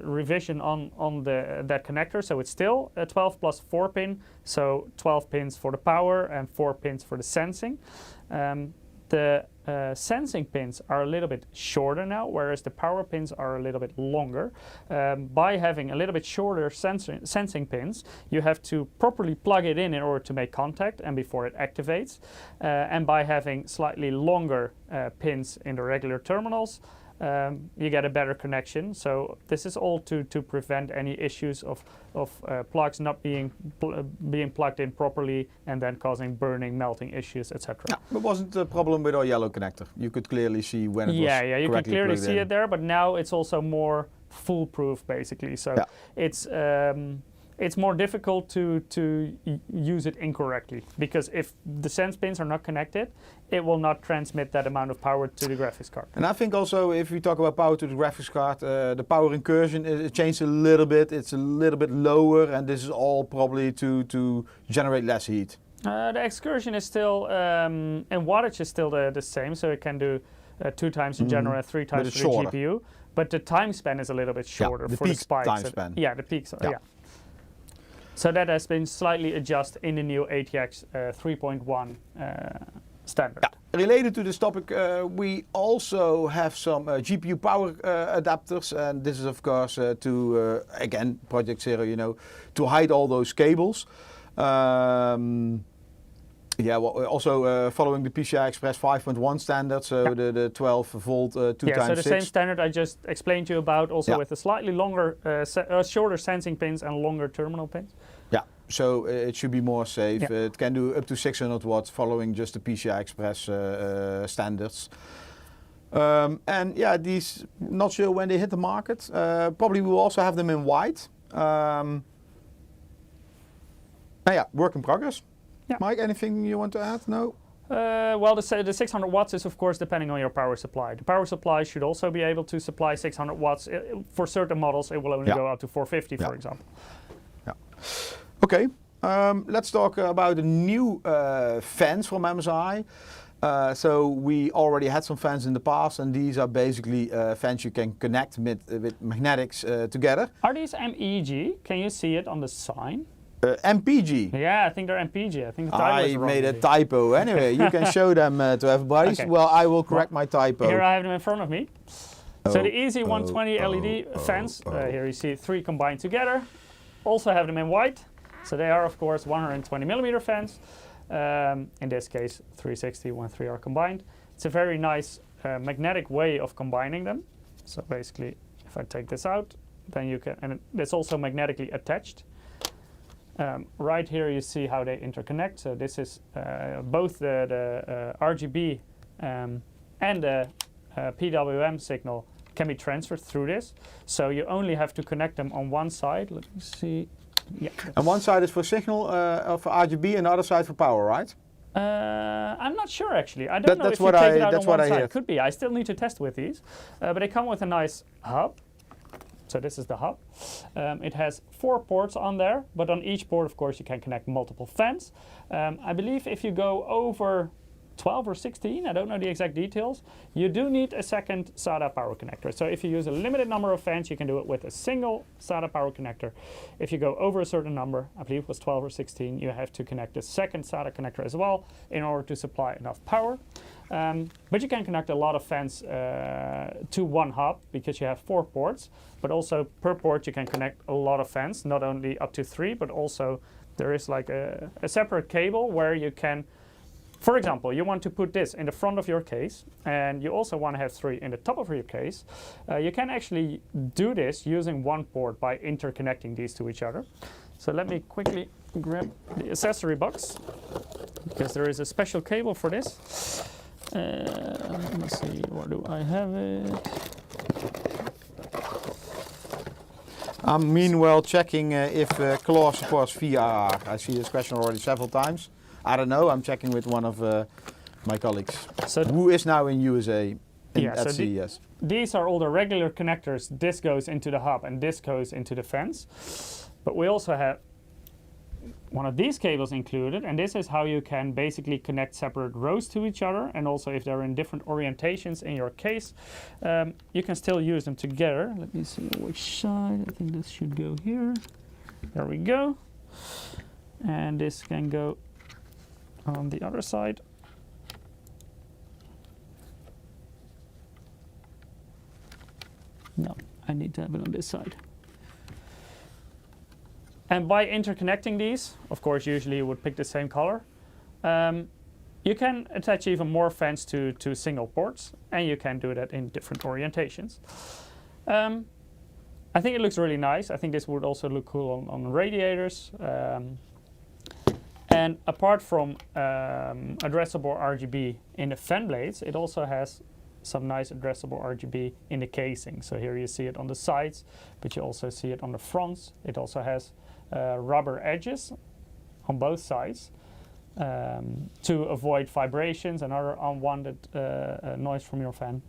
revision on that connector, so it's still a 12 plus 4 pin, so 12 pins for the power and 4 pins for the sensing. The sensing pins are a little bit shorter now, whereas the power pins are a little bit longer. By having a little bit shorter sensing pins, you have to properly plug it in order to make contact and before it activates. And by having slightly longer pins in the regular terminals, you get a better connection. So this is all to prevent any issues of plugs not being plugged in properly and then causing burning, melting issues, etc. Yeah, it wasn't a problem with our yellow connector. You could clearly see when it was Yeah, you can correctly clearly plugged see in. it there, but now it's also more foolproof basically. So it's more difficult to use it incorrectly, because if the sense pins are not connected, it will not transmit that amount of power to the graphics card. And I think also if we talk about power to the graphics card, the power incursion it changed a little bit. It's a little bit lower, and this is all probably to generate less heat. The excursion is still, and wattage is still the same, so it can do 2 times the generator, 3 times it's the shorter. GPU, but the time span is a little bit shorter the for peak the spikes. time span. Yeah, the peaks. Yeah. Yeah. So that has been slightly adjusted in the new ATX 3.1 standard. Yeah. Related to this topic, we also have some GPU power adapters, and this is of course to again Project Zero, you know, to hide all those cables. Yeah, well, also following the PCI Express 5.1 standard, so the 12 volt 2 yeah, times so the 6. same standard I just explained to you about, also Yeah. with the slightly longer, shorter sensing pins and longer terminal pins. Yeah, so it should be more safe. Yeah. It can do up to 600 watts following just the PCI Express standards. And yeah, these, not sure when they hit the market. Probably we will also have them in white. Now yeah, work in progress. Yeah. Mike, anything you want to add? No? Well, the 600 watts is of course depending on your power supply. The power supply should also be able to supply 600 watts. For certain models, it will only go up to 450, for example. Yeah. Okay, let's talk about the new fans from MSI. So we already had some fans in the past, and these are basically fans you can connect with magnetics together. Are these MEG? Can you see it on the sign? MPG. Yeah, I think they're MPG. I think the title is I wrong. made a maybe. typo. Anyway, you can show them to everybody. Okay. Well, I will correct my typo. Here I have them in front of me. So the Easy 120 LED fans, oh. here you see 3 combined together. Also have them in white. So they are of course 120 millimeter fans. In this case 360, 1.3 are combined. It's a very nice magnetic way of combining them. So basically if I take this out, then you can, and it's also magnetically attached. Right here you see how they interconnect. So this is both the RGB and the PWM signal can be transferred through this. So you only have to connect them on one side. Let me see. Yeah. And one side is for signal for RGB, and the other side for power, right? I'm not sure actually. I don't know that's if you what take it out that's on one what I side. hear. Could be. I still need to test with these. But they come with a nice hub. So this is the hub. It has 4 ports on there, but on each port, of course, you can connect multiple fans. I believe if you go over 12 or 16, I don't know the exact details, you do need a second SATA power connector. So if you use a limited number of fans, you can do it with a single SATA power connector. If you go over a certain number, I believe it was 12 or 16, you have to connect a second SATA connector as well in order to supply enough power. But you can connect a lot of fans to one hub because you have 4 ports, but also per port you can connect a lot of fans, not only up to 3, but also there is like a separate cable where you can, for example, you want to put this in the front of your case and you also want to have 3 in the top of your case. You can actually do this using one port by interconnecting these to each other. So let me quickly grab the accessory box because there is a special cable for this. Let me see, where do I have it? I'm meanwhile checking if Claw supports VRR. I see this question already several times. I don't know, I'm checking with one of my colleagues So who is now in USA at so CES. these are all the regular connectors. This goes into the hub and this goes into the fence. But we also have one of these cables included, and this is how you can basically connect separate rows to each other, and also if they're in different orientations in your case, you can still use them together. Let me see which side. I think this should go here. There we go. And this can go on the other side. No, I need to have it on this side. And by interconnecting these, of course, usually you would pick the same color. you can attach even more fans to single ports, and you can do that in different orientations. I think it looks really nice. I think this would also look cool on radiators. And apart from addressable RGB in the fan blades, it also has some nice addressable RGB in the casing. So here you see it on the sides, but you also see it on the fronts. It also has rubber edges on both sides to avoid vibrations and other unwanted noise from your fan.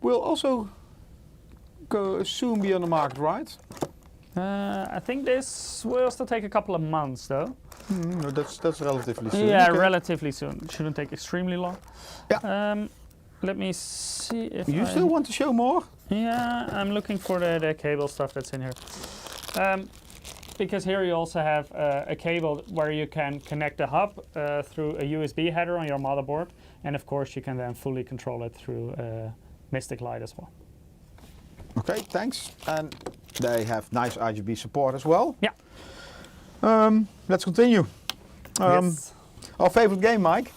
Will also soon be on the market, right? I think this will still take a couple of months, though. No, that's relatively soon. Yeah, Okay. relatively soon. Shouldn't take extremely long. Yeah. Let me see if You still want to show more? Yeah, I'm looking for the cable stuff that's in here. Because here you also have a cable where you can connect the hub through a USB header on your motherboard, and of course you can then fully control it through Mystic Light as well. Okay, thanks. And they have nice RGB support as well. Yeah. Let's continue. Yes. Our favorite game, Mike.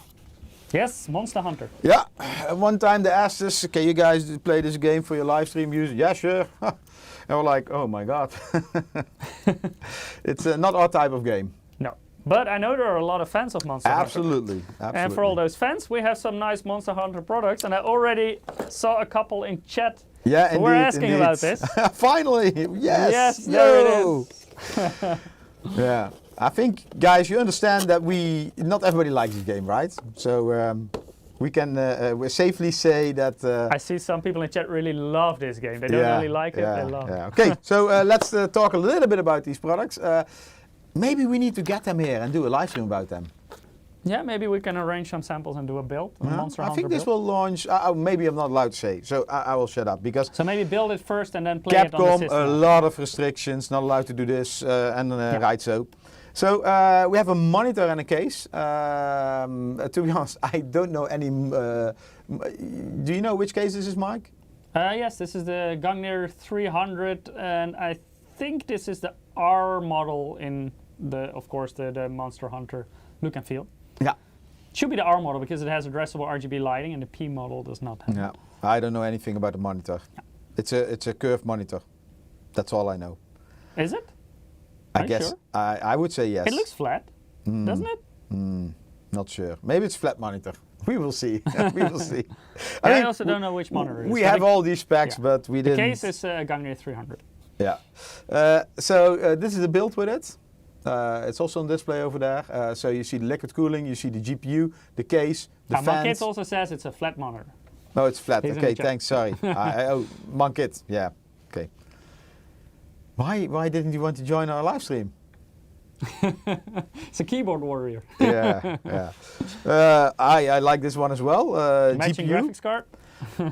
Yes, Monster Hunter. Yeah. One time they asked us, "Can you guys play this game for your live stream use?" Yeah, sure. And we're like, "Oh my god." It's not our type of game. No. But I know there are a lot of fans of Monster Hunter. Absolutely. And for all those fans, we have some nice Monster Hunter products, and I already saw a couple in chat. Yeah, who indeed, were asking indeed. about this. Finally, yes. Yes, there it Yo! Yeah, I think, guys, you understand that not everybody likes this game, right? So we can we safely say that. I see some people in chat really love this game. They don't really like it, they love it. Okay, so let's talk a little bit about these products. Maybe we need to get them here and do a live stream about them. Yeah, maybe we can arrange some samples and do a build, a Monster Hunter I think this build. will launch. Maybe I'm not allowed to say, so I will shut up because. So maybe build it first and then play it on the Capcom, system. a lot of restrictions, not allowed to do this, right so. So we have a monitor and a case. To be honest, I don't know any. Do you know which case this is, Mike? Yes, this is the Gungnir 300, and I think this is the R model in of course, the Monster Hunter look and feel. Yeah. Should be the R model because it has addressable RGB lighting, and the P model does not have. Yeah. I don't know anything about the monitor. Yeah. It's a curved monitor. That's all I know. Is it? I Are you guess sure? I would say yes. It looks flat, doesn't it? Not sure. Maybe it's flat monitor. We will see. We will see. I also don't know which monitor it is. We But have the, all these specs, but we the didn't. case is Gungnir 300. Yeah. So this is the build with it. It's also on display over there. So you see the liquid cooling, you see the GPU, the case, the Monkit fans. also says it's a flat monitor. Oh, it's flat. He's in Okay, the chat. thanks. Sorry. Monkit. Yeah. Okay. Why didn't you want to join our live stream? It's a keyboard warrior. Yeah, yeah. I like this one as well. Matching GPU. graphics card.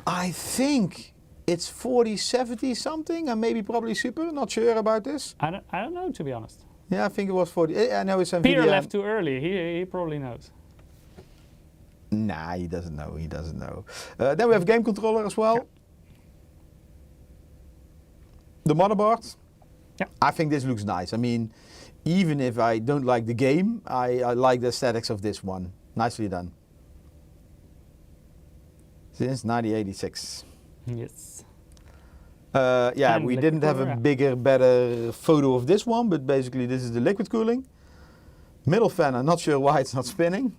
I think it's 4070 something, and maybe probably super. Not sure about this. I don't know, to be honest. Yeah, I think it was 40. I know it's NVIDIA. Peter left too early. He probably knows. Nah, he doesn't know. He doesn't know. Then we have a game controller as well. Yeah. The motherboard. Yeah. I think this looks nice. I mean, even if I don't like the game, I like the aesthetics of this one. Nicely done. Since 1986. Yes. Yeah, And we liquid didn't have cooler, a yeah. bigger, better photo of this one, but basically this is the liquid cooling. Middle fan, I'm not sure why it's not spinning.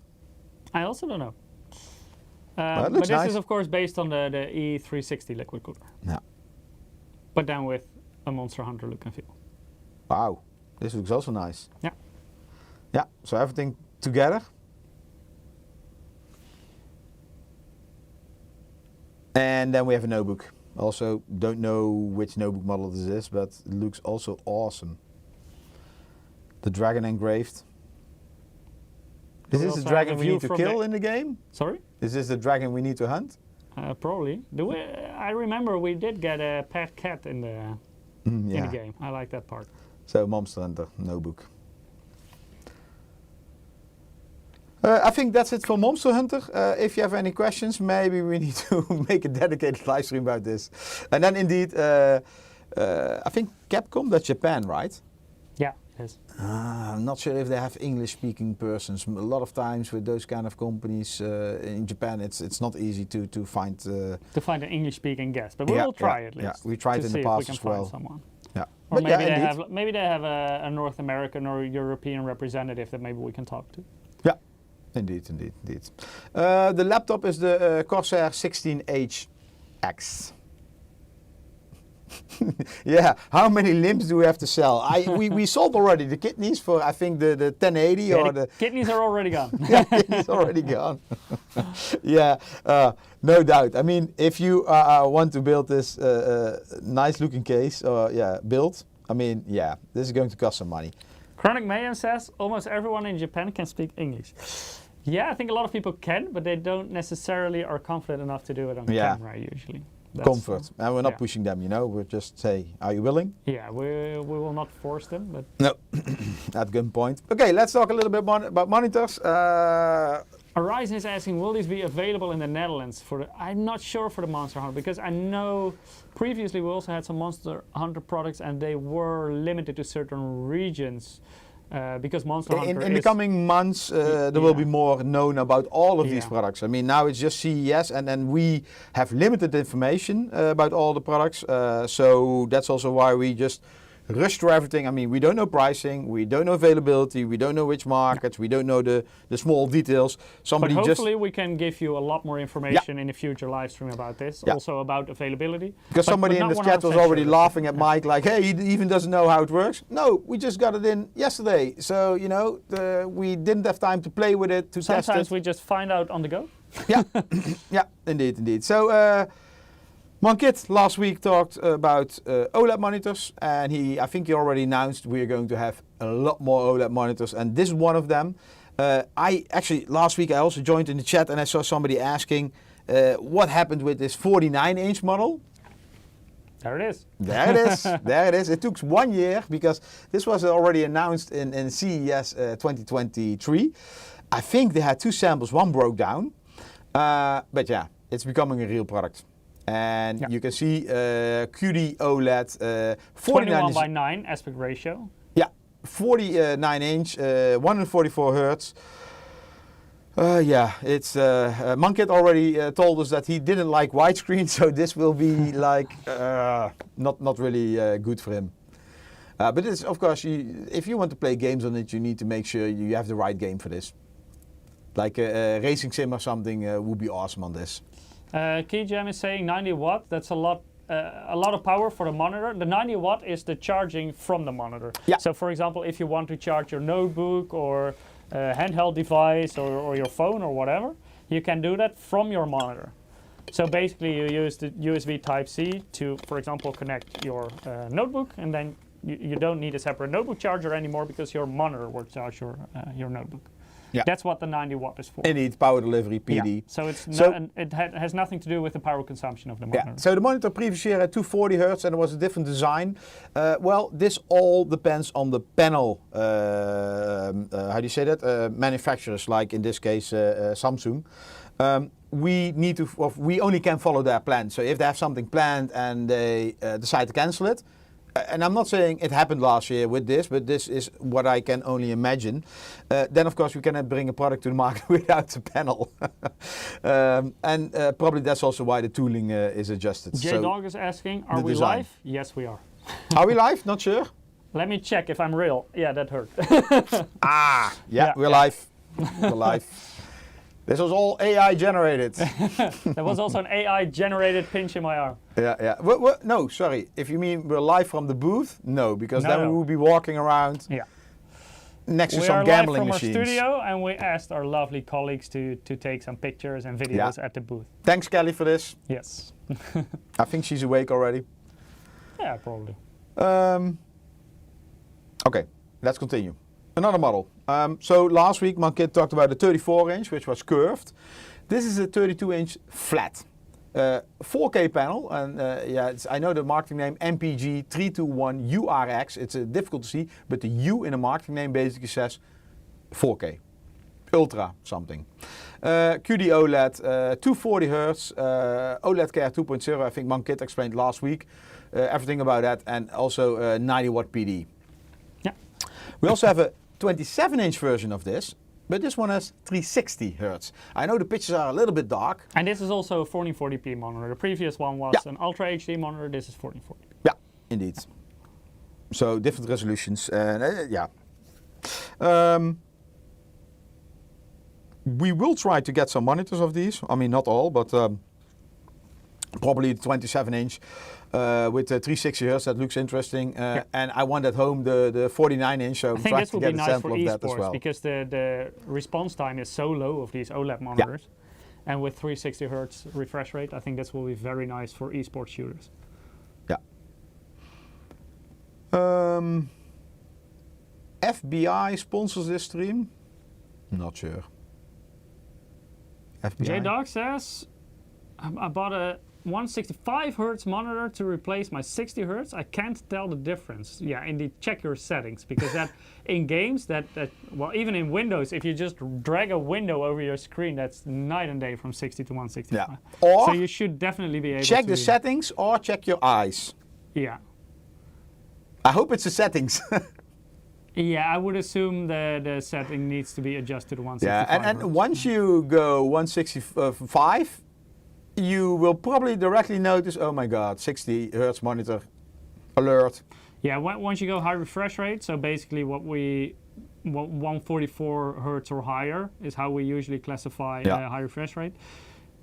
I also don't know. it But looks this nice. is of course based on the E360 liquid cooler. Yeah. But then with a Monster Hunter look and feel. Wow, this looks also nice. Yeah. Yeah, so everything together. And then we have a notebook. Also, don't know which notebook model this is, but it looks also awesome. The dragon engraved. Do Is we this the also dragon have a we view need to from kill the- in the game? Sorry? Is this the dragon we need to hunt? Probably. I remember we did get a pet cat in the in Yeah. the game. I like that part. So Monster Hunter notebook. I think that's it for Monster Hunter. If you have any questions, maybe we need to make a dedicated live stream about this. And then indeed, I think Capcom, that's Japan, right? Yeah. Yes. I'm not sure if they have English-speaking persons. A lot of times with those kind of companies in Japan, it's not easy to find. To find an English-speaking guest, but we will try at least. Yeah, we tried to in see the past if we as can well. find someone. Yeah, Or but maybe indeed. maybe they have a North American or European representative that maybe we can talk to. Yeah, indeed. The laptop is the Corsair 16HX. Yeah, how many limbs do we have to sell? We sold already the kidneys for I think the 1080 or the kidneys are already gone. yeah, kidneys already gone. Yeah, no doubt. I mean, if you want to build this nice looking case or build, I mean, yeah, this is going to cost some money. Chronic Mayhem says almost everyone in Japan can speak English. Yeah, I think a lot of people can, but they don't necessarily are confident enough to do it on camera usually. That's, comfort, and we're not pushing them, we're just say, are you willing? Yeah, we will not force them, but no, at gunpoint. Okay, let's talk a little bit about monitors. Horizon is asking, will these be available in the Netherlands? I'm not sure for the Monster Hunter, because I know previously we also had some Monster Hunter products and they were limited to certain regions. Because Monster Hunter in the coming months, there will be more known about all of these products. I mean, now it's just CES, and then we have limited information about all the products. So that's also why we just rush through everything. I mean, we don't know pricing, we don't know availability, we don't know which markets, we don't know the small details. But hopefully we can give you a lot more information in a future live stream about this, also about availability. Because somebody in the chat was already laughing at Mike like, hey, he even doesn't know how it works. No, we just got it in yesterday. So, we didn't have time to play with it, to test it. Sometimes we just find out on the go. Yeah, yeah, indeed. So, Mankit last week talked about OLED monitors, and I think he already announced we're going to have a lot more OLED monitors, and this is one of them. Last week I also joined in the chat and I saw somebody asking what happened with this 49-inch model. There it is. There it is. There it is. It took 1 year because this was already announced in CES 2023. I think they had 2 samples, one broke down, but yeah, it's becoming a real product. And you can see QD OLED 21 by 9 aspect ratio. Yeah, 49-inch, 144 hertz. It's Mankit already told us that he didn't like widescreen, so this will be like not really good for him. But it's, of course, if you want to play games on it, you need to make sure you have the right game for this. Like a racing sim or something would be awesome on this. Keyjam is saying 90 watt. That's a lot of power for the monitor. The 90 watt is the charging from the monitor. Yeah. So, for example, if you want to charge your notebook or handheld device or your phone or whatever, you can do that from your monitor. So basically, you use the USB Type-C to, for example, connect your notebook, and then you don't need a separate notebook charger anymore because your monitor will charge your notebook. Yeah. That's what the 90 watt is for. It needs power delivery, PD. Yeah. So it has nothing to do with the power consumption of the monitor. Yeah. So the monitor previous year had 240 hertz and it was a different design. Well, this all depends on the panel, how do you say that? Manufacturers, like in this case Samsung. We only can follow their plan. So if they have something planned and they decide to cancel it, and I'm not saying it happened last year with this, but this is what I can only imagine. Then, of course, we cannot bring a product to the market without the panel. Probably that's also why the tooling is adjusted. J-Dog is asking, are we live? Yes, we are. Are we live? Not sure. Let me check if I'm real. Yeah, that hurt. We're live. We're live. This was all AI generated. There was also an AI generated pinch in my arm. Yeah. No, sorry. If you mean we're live from the booth, no, because then we would be walking around next to some gambling machines. We are live from our studio, and we asked our lovely colleagues to take some pictures and videos at the booth. Thanks, Kelly, for this. Yes. I think she's awake already. Yeah, probably. Okay, let's continue. Another model. So last week, Mankit talked about the 34-inch, which was curved. This is a 32-inch flat. 4K panel, and I know the marketing name MPG321URX. It's difficult to see, but the U in the marketing name basically says 4K. Ultra something. QD OLED, 240 Hz, OLED Care 2.0, I think Mankit explained last week. Everything about that, and also 90 watt PD. We also have a 27-inch version of this, but this one has 360 hertz. I know the pictures are a little bit dark. And this is also a 1440p monitor. The previous one was an Ultra HD monitor. This is 1440p. Yeah, indeed. So different resolutions. We will try to get some monitors of these. I mean, not all, but probably the 27-inch with 360 hertz. That looks interesting. And I want at home the 49-inch. So I think this to will get be a nice for sample of that as esports well. because the response time is so low of these OLED monitors. And with 360 hertz refresh rate, I think this will be very nice for esports shooters. Yeah. FBI sponsors this stream? Not sure. FBI? J-Dog says, I bought a 165 hertz monitor to replace my 60 hertz. I can't tell the difference. Yeah, indeed, check your settings because that in games, well, even in Windows, if you just drag a window over your screen, that's night and day from 60 to 165. Yeah. Or so you should definitely be able to check the settings or check your eyes. Yeah. I hope it's the settings. Yeah, I would assume the setting needs to be adjusted to 165. Yeah, and once you go 165, you will probably directly notice, oh my god, 60 hertz monitor alert. Yeah, once you go high refresh rate, so basically what 144 hertz or higher is how we usually classify high refresh rate.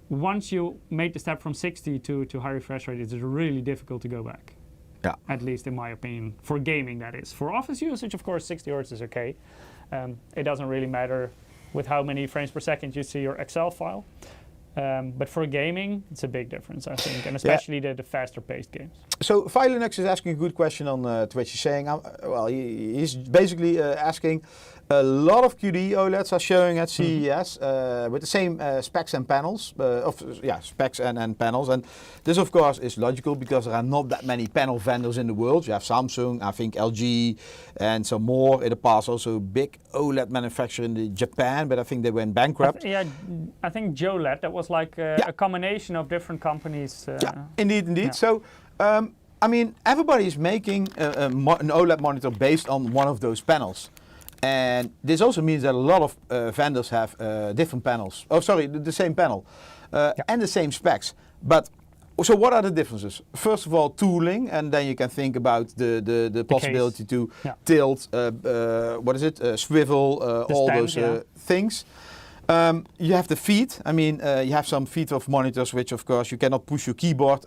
Once you make the step from 60 to high refresh rate, it's really difficult to go back. Yeah. At least in my opinion, for gaming that is. For office usage, of course, 60 hertz is okay. It doesn't really matter with how many frames per second you see your Excel file. But for gaming, it's a big difference, I think, and especially the faster paced games. So Violinox is asking a good question on Twitch. He's saying, well, he's basically asking, a lot of QD OLEDs are showing at CES with the same specs and panels, specs and panels. And this, of course, is logical because there are not that many panel vendors in the world. You have Samsung, I think LG, and some more. In the past, also big OLED manufacturer in Japan, but I think they went bankrupt. I think JOLED, that was like a combination of different companies. Indeed. Yeah. So, I mean, everybody is making an OLED monitor based on one of those panels. And this also means that a lot of vendors have different panels. Oh, sorry, the same panel and the same specs. But so what are the differences? First of all, tooling, and then you can think about the possibility to tilt, swivel, all those things. You have the feet. I mean, you have some feet of monitors, which of course you cannot push your keyboard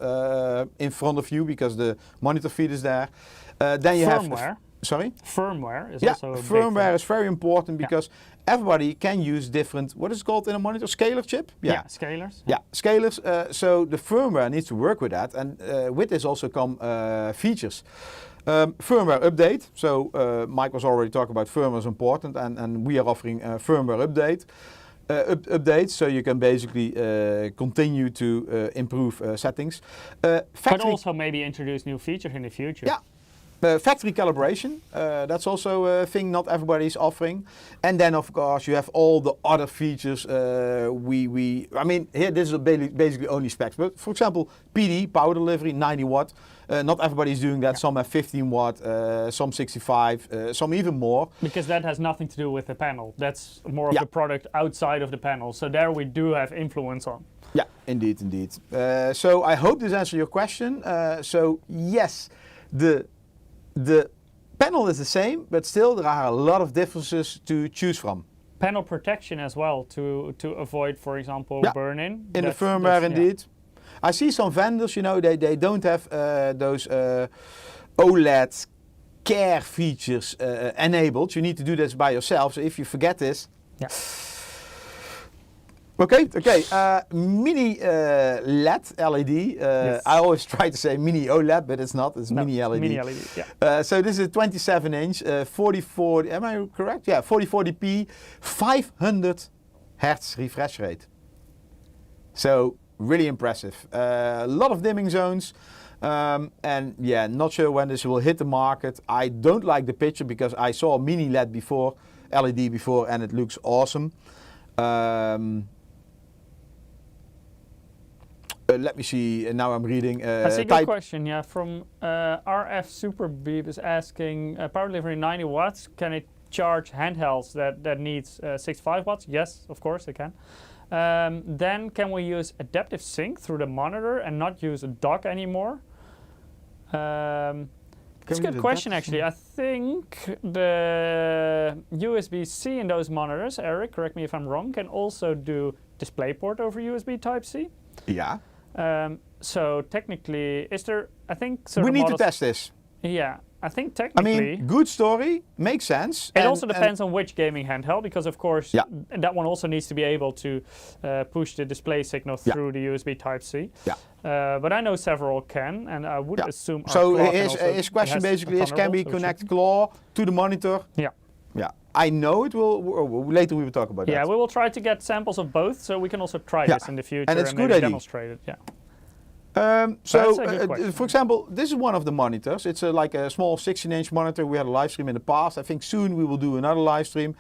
in front of you because the monitor feet is there. Then you firmware. Sorry? Firmware is also a big firmware is very important because everybody can use different, what is it called in a monitor? Scaler chip? Yeah, scalers. Yeah, scalers. So the firmware needs to work with that. And with this also come features. Firmware update. So Mike was already talking about firmware is important and we are offering firmware update. Updates, so you can basically continue to improve settings. But also maybe introduce new features in the future. Yeah. Factory calibration, that's also a thing not everybody is offering. And then of course you have all the other features I mean, here this is basically only specs, but for example, PD, power delivery, 90 watt. Not everybody is doing that, some have 15 watt, some 65, some even more. Because that has nothing to do with the panel, that's more of the product outside of the panel, so there we do have influence on. Yeah, indeed. So I hope this answers your question. So yes, the panel is the same, but still there are a lot of differences to choose from. Panel protection as well to avoid, for example, burn-in. In the firmware, indeed. I see some vendors, you know, they don't have those OLED care features enabled. You need to do this by yourself. So if you forget this. Yeah. Okay. Mini LED. Yes. I always try to say mini OLED, but it's not. It's mini LED. Mini LED, yeah. So this is a 27-inch, 4040. Am I correct? Yeah, 4040p, 500 hertz refresh rate. So really impressive. A lot of dimming zones. And yeah, not sure when this will hit the market. I don't like the picture because I saw mini LED before, LED before, and it looks awesome. let me see. Now I'm reading. That's a good question. Yeah, from RF Superbeep is asking power delivery 90 watts. Can it charge handhelds that needs 65 watts? Yes, of course it can. Then can we use adaptive sync through the monitor and not use a dock anymore? It's a good question, actually. I think the USB-C in those monitors, Eric, correct me if I'm wrong, can also do DisplayPort over USB Type-C. Yeah. So technically, is there? I think so. We need to test this. Yeah, I think technically. I mean, good story, makes sense. It also depends on which gaming handheld, because of course, that one also needs to be able to push the display signal through the USB Type-C. Yeah. But I know several can, and I would assume. So his question basically is: can we connect Claw to the monitor? Yeah. Yeah. I know it will. Later we will talk about that. Yeah, we will try to get samples of both, so we can also try this in the future and it's a good maybe idea. demonstrate it. Yeah. For example, this is one of the monitors. It's like a small 16-inch monitor. We had a live stream in the past. I think soon we will do another live stream.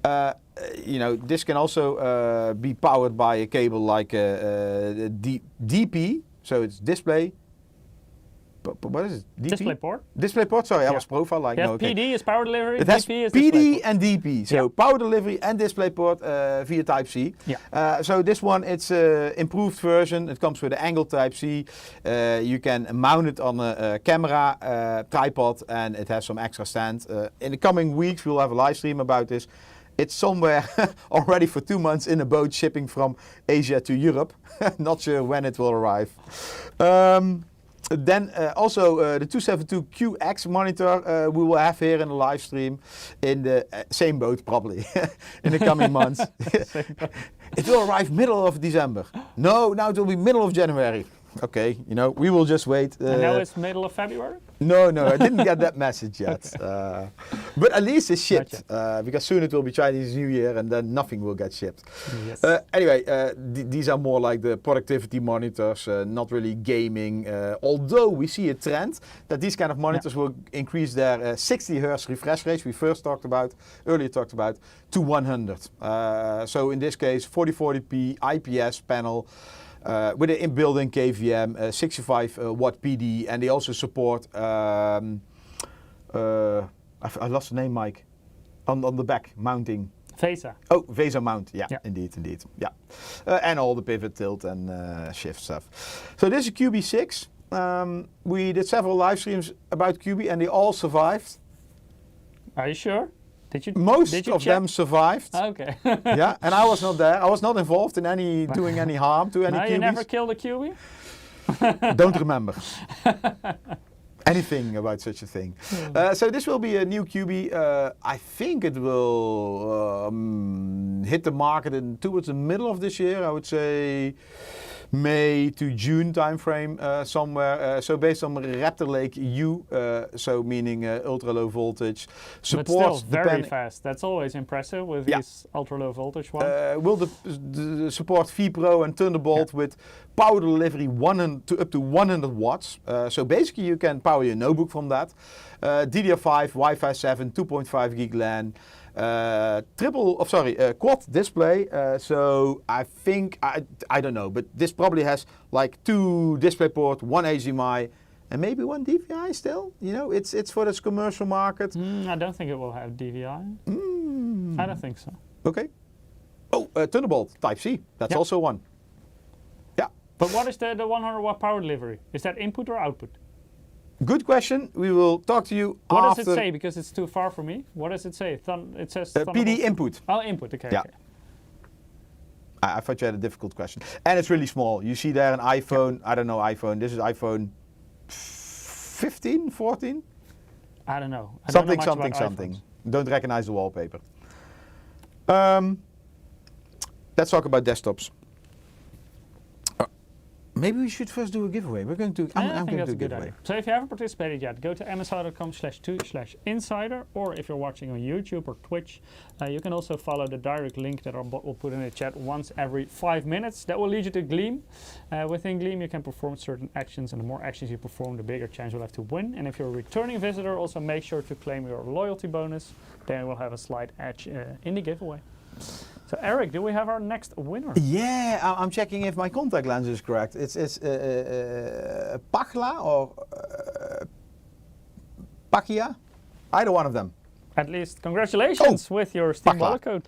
This can also be powered by a cable like a DP. So it's display. What is it? DP? DisplayPort. DisplayPort. Sorry, I was profile like. No, okay. PD is power delivery. It has DP is PD and DP. So power delivery and DisplayPort via Type-C. Yeah. So this one, it's an improved version. It comes with an angle Type-C. You can mount it on a camera tripod, and it has some extra stand. In the coming weeks, we'll have a live stream about this. It's somewhere already for 2 months in a boat shipping from Asia to Europe. Not sure when it will arrive. Then also the 272QX monitor we will have here in the live stream in the same boat probably in the coming months. It will arrive middle of December. No, now it will be middle of January. Okay, we will just wait. And now it's middle of February? No, I didn't get that message yet. But at least it's shipped because soon it will be Chinese New Year and then nothing will get shipped. Yes. Anyway, these are more like the productivity monitors, not really gaming. Although we see a trend that these kind of monitors will increase their 60 Hz refresh rates we earlier talked about, to 100. So in this case, 4040p IPS panel. With an in-building KVM, 65 watt PD, and they also support. I lost the name, Mike. On the back mounting. VESA. Oh, VESA mount. Yeah, indeed. Yeah, and all the pivot, tilt, and shift stuff. So this is QB6. We did several live streams about QB, and they all survived. Are you sure? Most of them survived. Okay. Yeah, and I was not there. I was not involved in doing any harm to any QBs. You never killed a QB? Don't remember anything about such a thing. So this will be a new QB. I think it will hit the market towards the middle of this year. I would say May to June timeframe somewhere. So based on Raptor Lake U, so meaning ultra low voltage. But still very fast. That's always impressive with these ultra low voltage ones. Will support vPro and Thunderbolt with power delivery up to 100 watts. So basically you can power your notebook from that. DDR5, Wi-Fi 7, 2.5 gig LAN. Quad display. So I think I don't know, but this probably has like 2 DisplayPort, 1 HDMI, and maybe 1 DVI still. It's for this commercial market. I don't think it will have DVI. I don't think so. Okay. Oh, Thunderbolt Type-C. That's also one. Yeah. But what is the 100 watt power delivery? Is that input or output? Good question. We will talk to you after. What does it say? Because it's too far for me. What does it say? It says PD input. Oh, input. Okay. Yeah. Okay. I thought you had a difficult question. And it's really small. You see there an iPhone. I don't know iPhone. This is iPhone 15, 14? I don't know. Something. iPhones. Don't recognize the wallpaper. Let's talk about desktops. Maybe we should first do a giveaway. I'm going to do a giveaway. So if you haven't participated yet, go to msi.com/2/insider, or if you're watching on YouTube or Twitch, you can also follow the direct link that our bot will put in the chat once every 5 minutes. That will lead you to Gleam. Within Gleam, you can perform certain actions, and the more actions you perform, the bigger chance you'll have to win. And if you're a returning visitor, also make sure to claim your loyalty bonus. Then we'll have a slight edge in the giveaway. So Eric, do we have our next winner? Yeah, I'm checking if my contact lens is correct. It's Pachla or Pachia, either one of them. At least congratulations with your Steam Pachla. wallet code.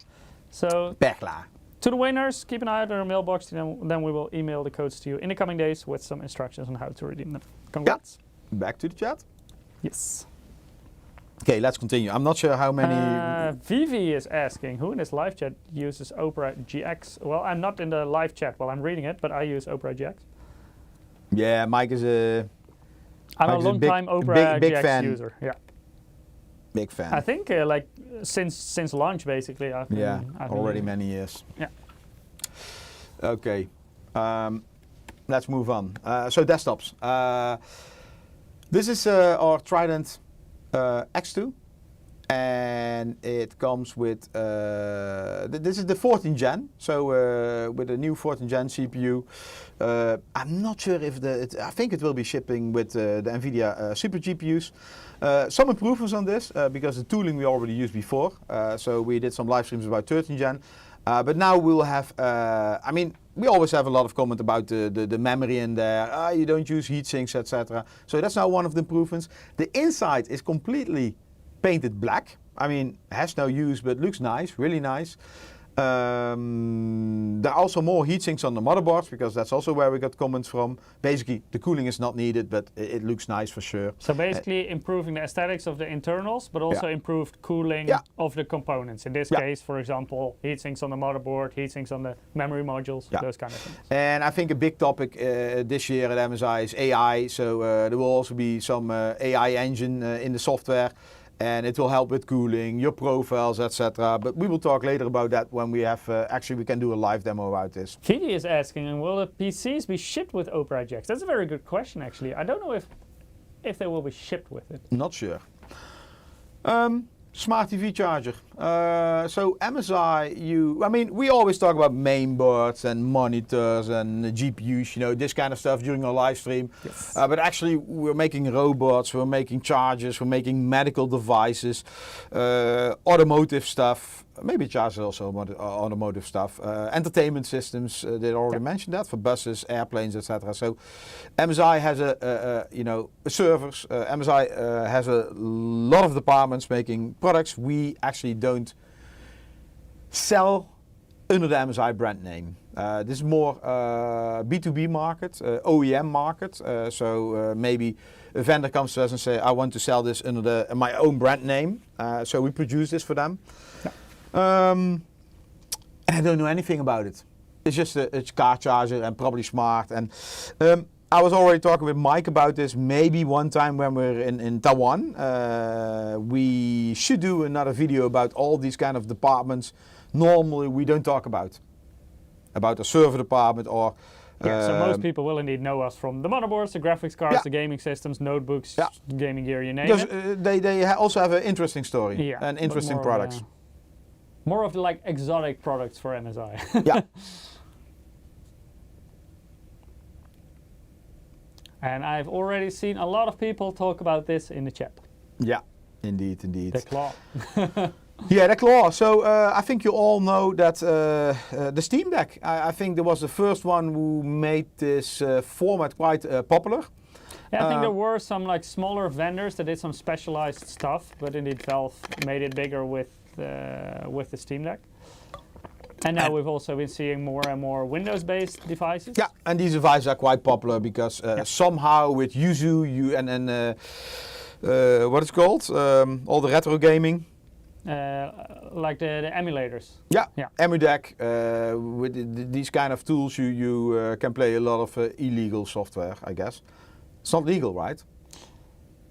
So Pachla. to the winners, keep an eye out on our mailbox, then we will email the codes to you in the coming days with some instructions on how to redeem them. Congrats. Back to the chat. Yes. Okay, let's continue. I'm not sure how many. Vivi is asking, who in this live chat uses Opera GX? Well, I'm not in the live chat while I'm reading it, but I use Opera GX. Yeah, Mike is a. I'm a Mike's a long big- time Opera big GX fan. user. Yeah, Big fan. I think like since launch basically. I've been already using it. many years. Yeah. Okay, let's move on. So desktops. This is our Trident X2, and it comes with. This is the 14th gen, so with a new 14th gen CPU. I'm not sure if I think it will be shipping with the NVIDIA Super GPUs. Some improvements on this because the tooling we already used before. So we did some live streams about 13th gen. But now we'll have, I mean, we always have a lot of comment about the memory in there. You don't use heat sinks, etc. So that's now one of the improvements. The inside is completely painted black. I mean, has no use, but looks nice, really nice. There are also more heat sinks on the motherboards because that's also where we got comments from. Basically, the cooling is not needed, but it looks nice for sure. So basically improving the aesthetics of the internals, but also improved cooling of the components. In this case, for example, heat sinks on the motherboard, heat sinks on the memory modules, those kind of things. And I think a big topic this year at MSI is AI. So there will also be some AI engine in the software. And it will help with cooling, your profiles, etc. But we will talk later about that when we have, actually we can do a live demo about this. Fidi is asking, will the PCs be shipped with Opera GX? That's a very good question actually. I don't know if they will be shipped with it. Not sure. Smart TV charger. So MSI, I mean, we always talk about main boards and monitors and GPUs, you know, this kind of stuff during our live stream. Yes. But actually, we're making robots, we're making chargers, we're making medical devices, automotive stuff. Maybe chargers also automotive stuff. Entertainment systems, they already mentioned that for buses, airplanes, etc. So MSI has servers. MSI has a lot of departments making products. We actually don't sell under the MSI brand name. This is more B2B market, OEM market. So maybe a vendor comes to us and say, I want to sell this under my own brand name. So we produce this for them. Yeah. And I don't know anything about it. It's just a car charger and probably smart. And I was already talking with Mike about this maybe one time when we're in Taiwan. We should do another video about all these kind of departments. Normally we don't talk about the server department or... so most people will indeed know us from the motherboards, the graphics cards, the gaming systems, notebooks, gaming gear, you name because, it. They also have an interesting story and interesting products. More of the like exotic products for MSI. Yeah. And I've already seen a lot of people talk about this in the chat. Yeah, indeed. The claw. Yeah, the claw. So I think you all know that the Steam Deck, I think there was the first one who made this format quite popular. Yeah, I think there were some like smaller vendors that did some specialized stuff, but indeed Valve made it bigger with the Steam Deck. And now we've also been seeing more and more Windows-based devices. Yeah, and these devices are quite popular because somehow with Yuzu and what it's called, all the retro gaming. Like the emulators. Yeah. EmuDeck, with these kind of tools you can play a lot of illegal software, I guess. It's not legal, right?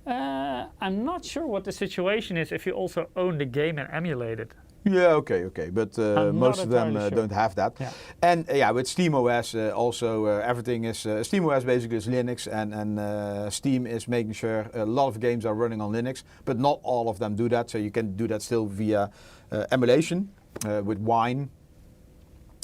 I'm not sure what the situation is if you also own the game and emulate it. Yeah, okay, but most of them don't have that. Yeah. And with SteamOS also everything is, SteamOS basically is Linux and Steam is making sure a lot of games are running on Linux, but not all of them do that, so you can do that still via emulation with Wine.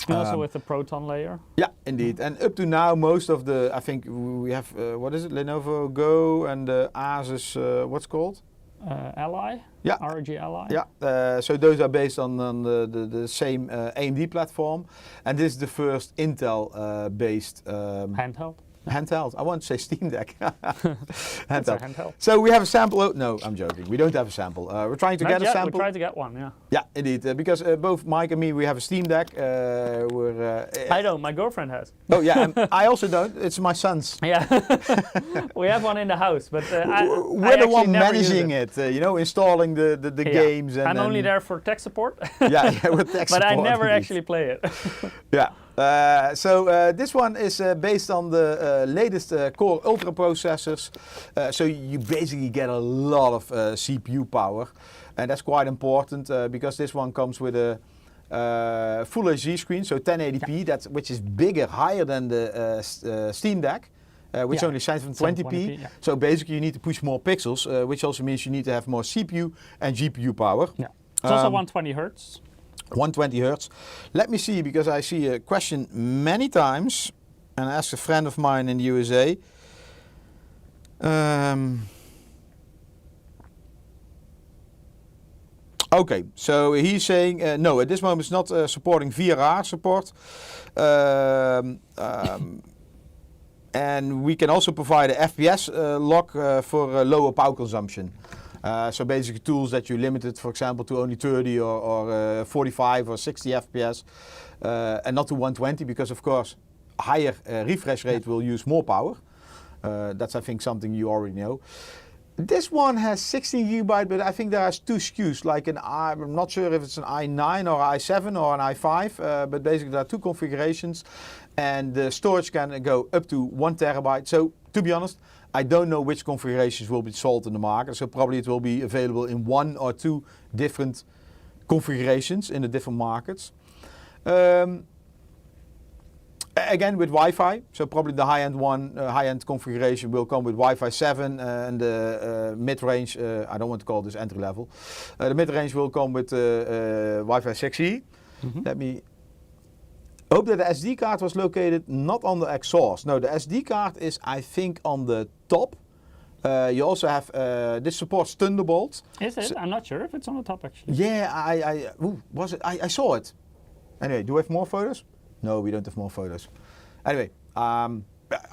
And also with the Proton layer. Yeah, indeed. And up to now, most of the, I think we have, what is it, Lenovo Go and Asus, what's it called? Ally. Yeah. ROG Ally. Yeah, so those are based on the same AMD platform, and this is the first Intel based Handheld. handheld. I want to say Steam Deck. It's a handheld. So we have a sample. Oh, no, I'm joking. We don't have a sample. We're trying to Not get yet, a sample. We tried to get one, yeah. Yeah, indeed. Because both Mike and me, we have a Steam Deck. I don't, my girlfriend has. Oh yeah, and I also don't. It's my son's. Yeah. We have one in the house, but We're the one managing it. Installing the games. And I'm only there for tech support. Yeah, with tech But I support, never indeed. actually play it. Yeah. So this one is based on the latest Core Ultra processors. So you basically get a lot of CPU power, and that's quite important because this one comes with a Full HD screen, so 1080p, which is bigger, higher than the Steam Deck. Which only shines from 20p. Yeah. So basically you need to push more pixels, which also means you need to have more CPU and GPU power. Yeah. It's also 120 hertz. 120 hertz. Let me see, because I see a question many times, and I asked a friend of mine in the USA. Okay, so he's saying no, at this moment it's not supporting VRR support. And we can also provide a FPS lock for lower power consumption. So basically tools that you limited, for example, to only 30 or 45 or 60 FPS and not to 120, because of course higher refresh rate will use more power. That's, I think, something you already know. This one has 16 GB, but I think there are two SKUs, like I'm not sure if it's an i9 or i7 or an i5, but basically there are two configurations, and the storage can go up to 1 terabyte. So to be honest, I don't know which configurations will be sold in the market, so probably it will be available in 1 or 2 different configurations in the different markets. Again with Wi-Fi, so probably the high-end configuration will come with Wi-Fi 7 and the mid-range, I don't want to call this entry level, the mid-range will come with Wi-Fi 6E. Let me hope that the SD card was located not on the exhaust. No, the SD card is, I think, on the top. You also have, this supports Thunderbolt. Is it? So, I'm not sure if it's on the top actually. Yeah, was it? I saw it. Anyway, do we have more photos? No, we don't have more photos. Anyway, I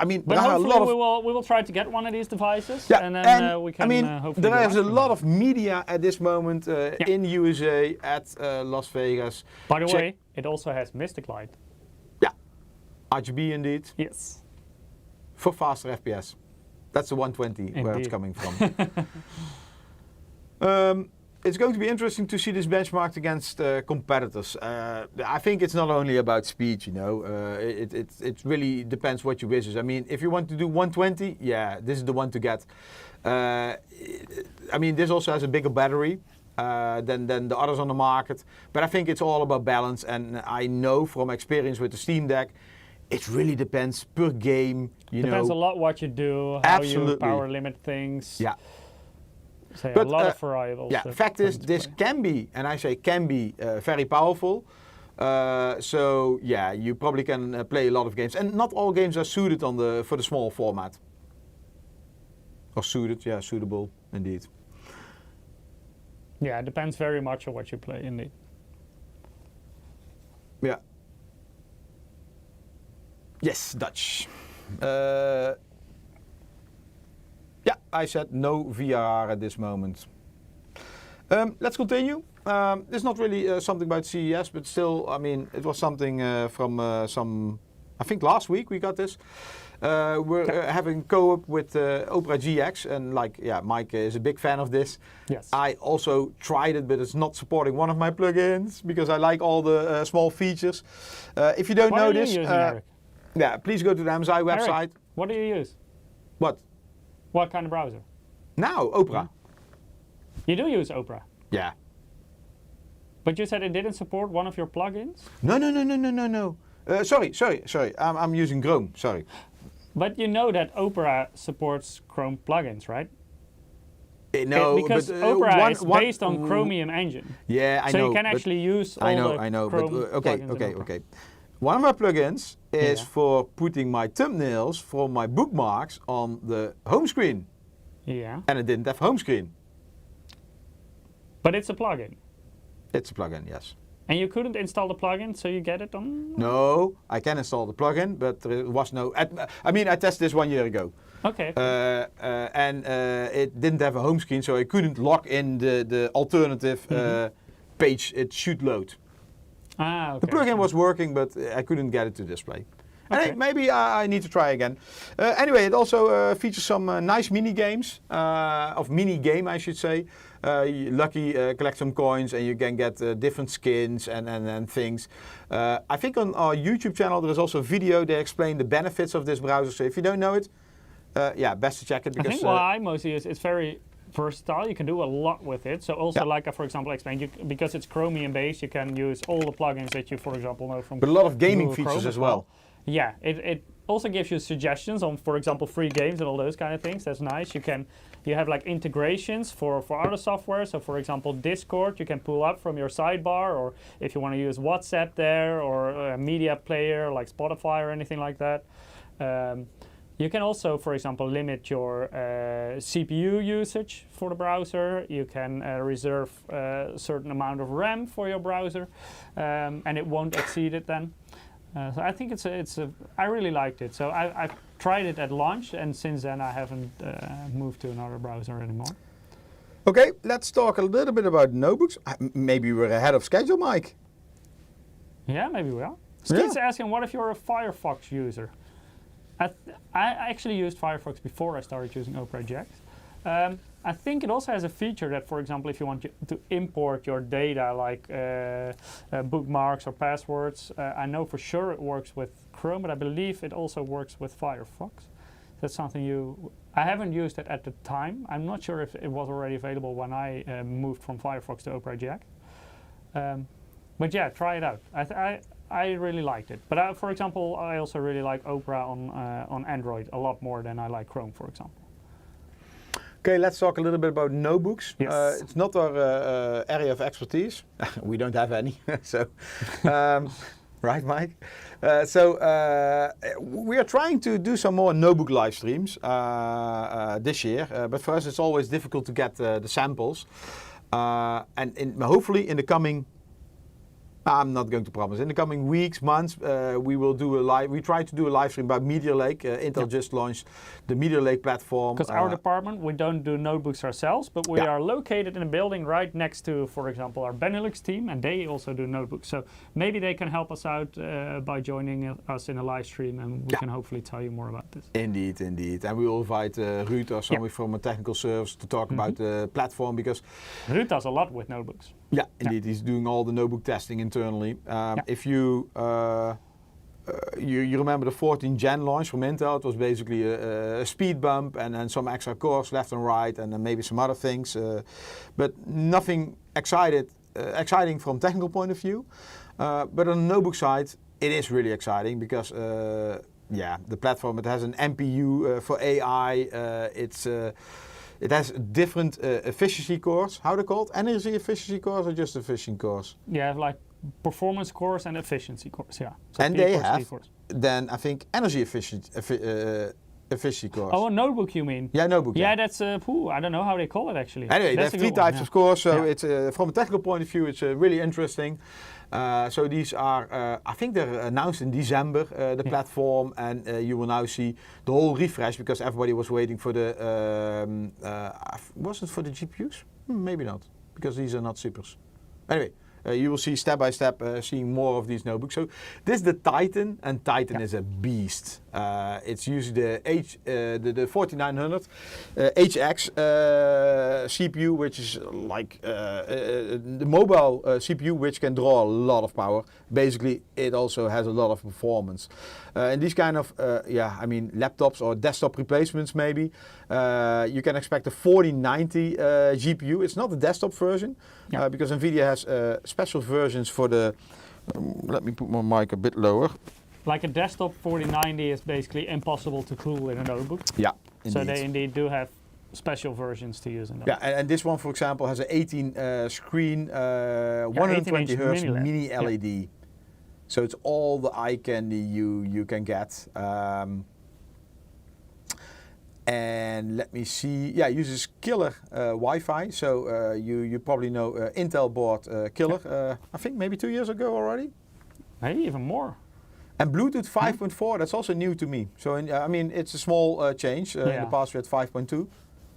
mean, but there are a lot of... we will try to get one of these devices, yeah, and then we can hopefully... There is a lot of media at this moment in USA, at Las Vegas. By the way, it also has Mystic Light. Yeah, RGB indeed. Yes. For faster FPS. That's the 120 indeed. Where it's coming from. It's going to be interesting to see this benchmarked against competitors. I think it's not only about speed, you know. It really depends what your wish is. I mean, if you want to do 120, yeah, this is the one to get. I mean, this also has a bigger battery than the others on the market. But I think it's all about balance. And I know from experience with the Steam Deck, it really depends per game. Depends a lot what you do, how you power limit things. Yeah. So but, a lot of variables. Yeah, fact is, this can be, and I say can be, very powerful. So yeah, you probably can play a lot of games, and not all games are suited for the small format. Or suited, yeah, suitable indeed. Yeah, it depends very much on what you play, indeed. Yeah. Yes, Dutch. Yeah, I said no VRR at this moment. Let's continue. It's not really something about CES, but still, I mean, it was something from I think last week we got this. We're having co-op with Opera GX, and Mike is a big fan of this. Yes. I also tried it, but it's not supporting one of my plugins because I like all the small features. If you don't know this, yeah, please go to the MSI website. Eric, what do you use? What? What kind of browser? Now, Opera. You do use Opera? Yeah. But you said it didn't support one of your plugins? No. Sorry. I'm using Chrome, sorry. But you know that Opera supports Chrome plugins, right? No, because Opera is based on Chromium engine. Yeah, I know. So you can actually use all I know. Chrome But okay. One of my plugins is for putting my thumbnails for my bookmarks on the home screen. Yeah. And it didn't have home screen. But it's a plugin. It's a plugin, yes. And you couldn't install the plugin, so you get it on? No, I can install the plugin, but there was no. I mean, I tested this 1 year ago. Okay. And it didn't have a home screen, so I couldn't log in the alternative page it should load. Okay. The plugin was working, but I couldn't get it to display. Okay. And maybe I need to try again. Anyway, it also features some nice mini games, of mini game I should say. Lucky collect some coins and you can get different skins and things. I think on our YouTube channel there is also a video they explain the benefits of this browser. So if you don't know it, best to check it. Because, I think what I mostly use, it's very versatile. You can do a lot with it. So also, like I, for example, explained, because it's Chromium based, you can use all the plugins that you, for example, know from. But a lot of gaming Google features Chrome as well. Yeah, it also gives you suggestions on, for example, free games and all those kind of things. That's nice. You have like integrations for other software. So for example, Discord, you can pull up from your sidebar, or if you want to use WhatsApp there, or a media player like Spotify or anything like that. You can also, for example, limit your CPU usage for the browser. You can reserve a certain amount of RAM for your browser, and it won't exceed it then. So I think I really liked it. So I've tried it at launch, and since then I haven't moved to another browser anymore. Okay, let's talk a little bit about notebooks. Maybe we're ahead of schedule, Mike. Yeah, maybe we are. Yeah. Steve's asking, what if you're a Firefox user? I actually used Firefox before I started using Opera Jax. I think it also has a feature that, for example, if you want to import your data like bookmarks or passwords, I know for sure it works with Chrome, but I believe it also works with Firefox. That's something I haven't used it at the time. I'm not sure if it was already available when I moved from Firefox to Opera Jax. But yeah, try it out. I really liked it. But for example, I also really like Opera on Android a lot more than I like Chrome, for example. Okay, let's talk a little bit about notebooks. Yes. It's not our area of expertise. We don't have any. So, right, Mike? We are trying to do some more notebook live streams this year. But for us, it's always difficult to get the samples. And hopefully in the coming... I'm not going to promise. In the coming weeks, months, we will do a live. We try to do a live stream about Meteor Lake. Intel just launched the Meteor Lake platform. Because our department, we don't do notebooks ourselves, but we are located in a building right next to, for example, our Benelux team, and they also do notebooks. So maybe they can help us out by joining us in a live stream, and we can hopefully tell you more about this. Indeed, indeed. And we will invite Ruud or somebody from a technical service to talk about the platform, because Ruud does a lot with notebooks. Yeah, indeed. He's doing all the notebook testing internally. If you you remember the 14 Gen launch from Intel, it was basically a speed bump and some extra cores left and right, and then maybe some other things, but nothing exciting from technical point of view. But on the notebook side, it is really exciting because the platform, it has an NPU for AI. It has different efficiency cores. How are they called? Energy efficiency cores or just efficiency cores? Yeah, like performance cores and efficiency cores. Yeah. So and they have then I think energy efficiency cores. Oh, a notebook you mean? Yeah, notebook. Yeah, that's I don't know how they call it actually. Anyway, there's 3 types of cores, so it's from a technical point of view, it's really interesting. So these are, I think they're announced in December, the platform, and you will now see the whole refresh because everybody was waiting for the, was it for the GPUs? Maybe not, because these are not supers. Anyway, you will see step by step seeing more of these notebooks. So this is the Titan, and Titan is a beast. It's usually the 4900 HX CPU, which is like the mobile CPU, which can draw a lot of power. Basically, it also has a lot of performance. And these kind of, laptops or desktop replacements maybe, you can expect a 4090 GPU. It's not the desktop version, because NVIDIA has special versions for the, let me put my mic a bit lower. Like a desktop 4090 is basically impossible to cool in a notebook. Yeah, indeed. So they indeed do have special versions to use in that. Yeah, and this one, for example, has an 18 screen, 120 Hz mini LED. Yeah. So it's all the eye candy you can get. And let me see. Yeah, it uses killer Wi-Fi. So you probably know Intel bought killer. I think maybe 2 years ago already. Maybe even more. And Bluetooth 5.4. That's also new to me. So I mean, it's a small change. In the past we had 5.2.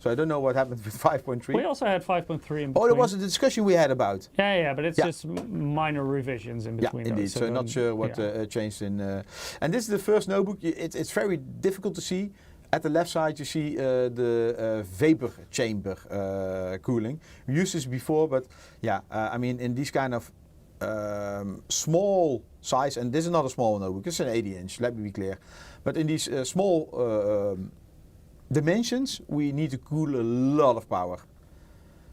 So I don't know what happened with 5.3. We also had 5.3 in between. Oh, there was a discussion we had about. Yeah, but it's just minor revisions in between. Yeah, indeed. Those, so not sure what changed in. And this is the first notebook. It's very difficult to see. At the left side, you see the vapor chamber cooling. We used this before, but I mean, in these kind of small size, and this is not a small notebook. It's an 80-inch. Let me be clear. But in these small dimensions, we need to cool a lot of power.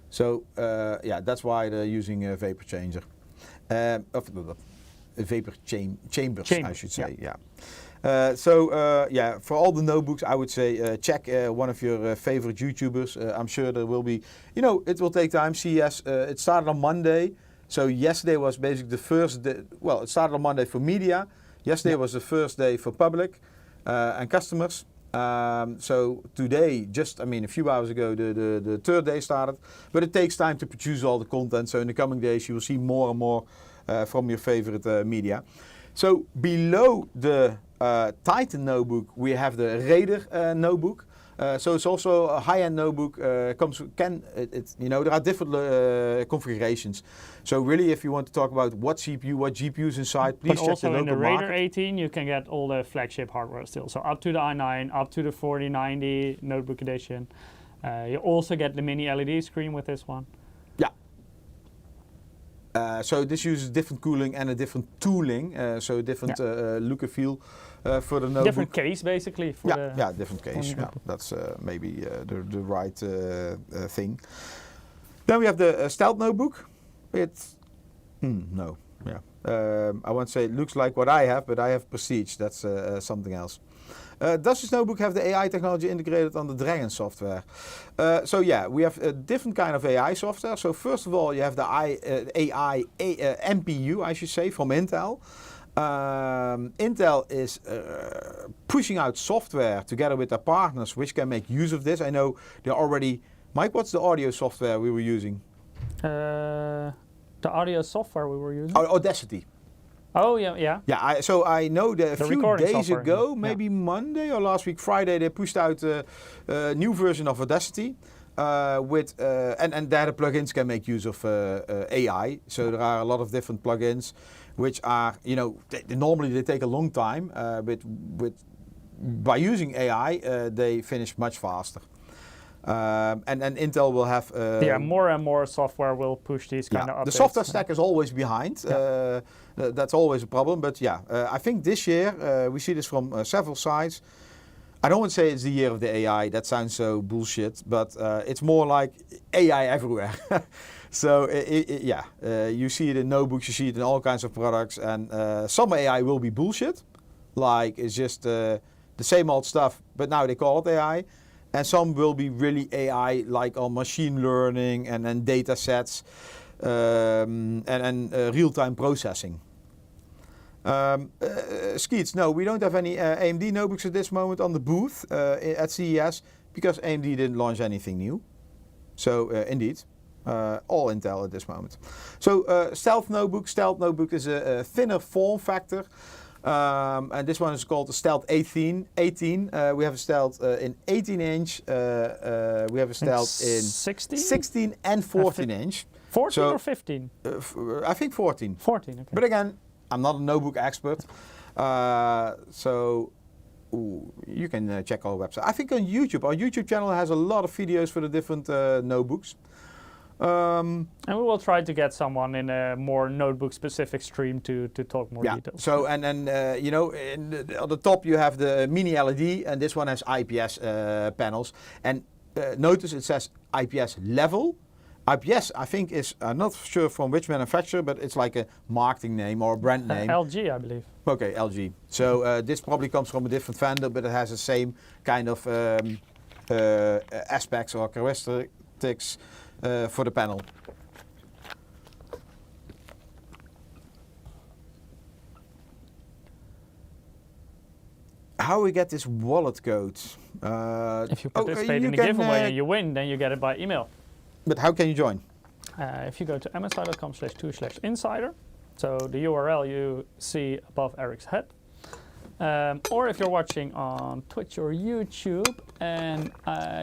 So that's why they're using a vapor changer, vapor chambers, I should say. Yeah. For all the notebooks, I would say check one of your favorite YouTubers. I'm sure there will be. It will take time. CES. It started on Monday, so yesterday was basically the first day. Well, it started on Monday for media. Yesterday was the first day for public and customers. So today, a few hours ago, the third day started. But it takes time to produce all the content. So in the coming days, you will see more and more from your favorite media. So below the Titan notebook, we have the Raider notebook. So it's also a high-end notebook. There are different configurations. So really, if you want to talk about what GPU is inside, please check the local market. But also in the Raider market. 18, you can get all the flagship hardware still. So up to the i9, up to the 4090 notebook edition. You also get the mini LED screen with this one. So this uses different cooling and a different tooling, so different look and feel for the notebook. Different case, basically. Different case. Yeah, that's maybe the right thing. Then we have the Stealth notebook. It's I won't say it looks like what I have, but I have Prestige. That's something else. Does this notebook have the AI technology integrated on the Dragon software? We have a different kind of AI software. So first of all, you have the AI MPU, I should say, from Intel. Intel is pushing out software together with their partners, which can make use of this. I know they're already... Mike, what's the audio software we were using? The audio software we were using? Audacity. Oh, yeah. Yeah, I know that a few days software, ago, maybe Monday or last week Friday, they pushed out a new version of Audacity. And there the plugins can make use of AI. So there are a lot of different plugins which are, normally they take a long time. By using AI, they finish much faster. And Intel will have... more and more software will push these kind of updates. The software stack is always behind. That's always a problem. But I think this year, we see this from several sides. I don't want to say it's the year of the AI. That sounds so bullshit. But it's more like AI everywhere. So, you see it in notebooks, you see it in all kinds of products. And some AI will be bullshit. Like, it's just the same old stuff, but now they call it AI. And some will be really AI, like on machine learning and data sets and real-time processing. Skeets, no, we don't have any AMD notebooks at this moment on the booth at CES because AMD didn't launch anything new. So indeed, all Intel at this moment. So Stealth notebook is a thinner form factor. And this one is called the Stealth 18. We have a Stealth in 18-inch. We have a Stealth in 16 and 14-inch. 14 or 15? I think 14. 14, okay. But again, I'm not a notebook expert. You can check our website. I think on YouTube, our YouTube channel has a lot of videos for the different notebooks. And we will try to get someone in a more notebook-specific stream to talk more details. So on the top you have the mini LED, and this one has IPS panels. And notice it says IPS level. IPS, I think, I'm not sure from which manufacturer, but it's like a marketing name or a brand name. LG, I believe. Okay, LG. So this probably comes from a different vendor, but it has the same kind of aspects or characteristics for the panel. How we get this wallet code? If you participate in the giveaway and you win, then you get it by email. But how can you join? If you go to msi.com/2/insider, so the URL you see above Eric's head, or if you're watching on Twitch or YouTube, and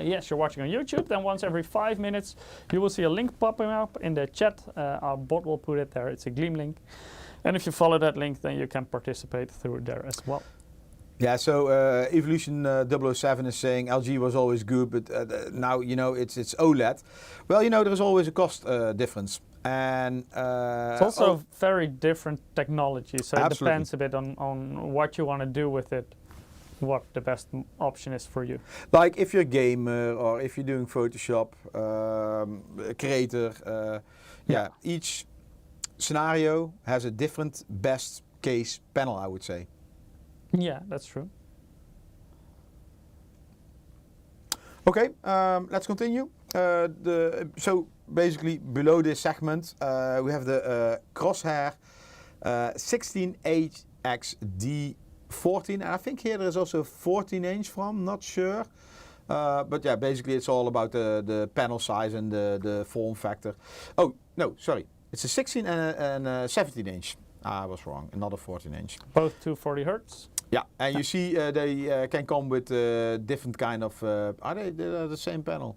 yes, you're watching on YouTube, then once every 5 minutes you will see a link popping up in the chat. Our bot will put it there. It's a Gleam link. And if you follow that link, then you can participate through there as well. Yeah, so Evolution 007 is saying LG was always good, but now, you know, it's OLED. Well, you know, there's always a cost difference. And it's also very different technology, so it depends a bit on what you want to do with it, what the best option is for you. Like if you're a gamer or if you're doing Photoshop, a creator, yeah, each scenario has a different best case panel, I would say. Yeah, that's true. Okay, let's continue. So basically below this segment we have the Crosshair 16HX-D14, and I think here there is also 14-inch from, not sure. But yeah, basically it's all about the panel size and the form factor. Oh, no, sorry. It's a 16 and a 17-inch. I was wrong, another 14-inch. Both 240 Hertz. Yeah, and you see they can come with different kind of... are they the same panel?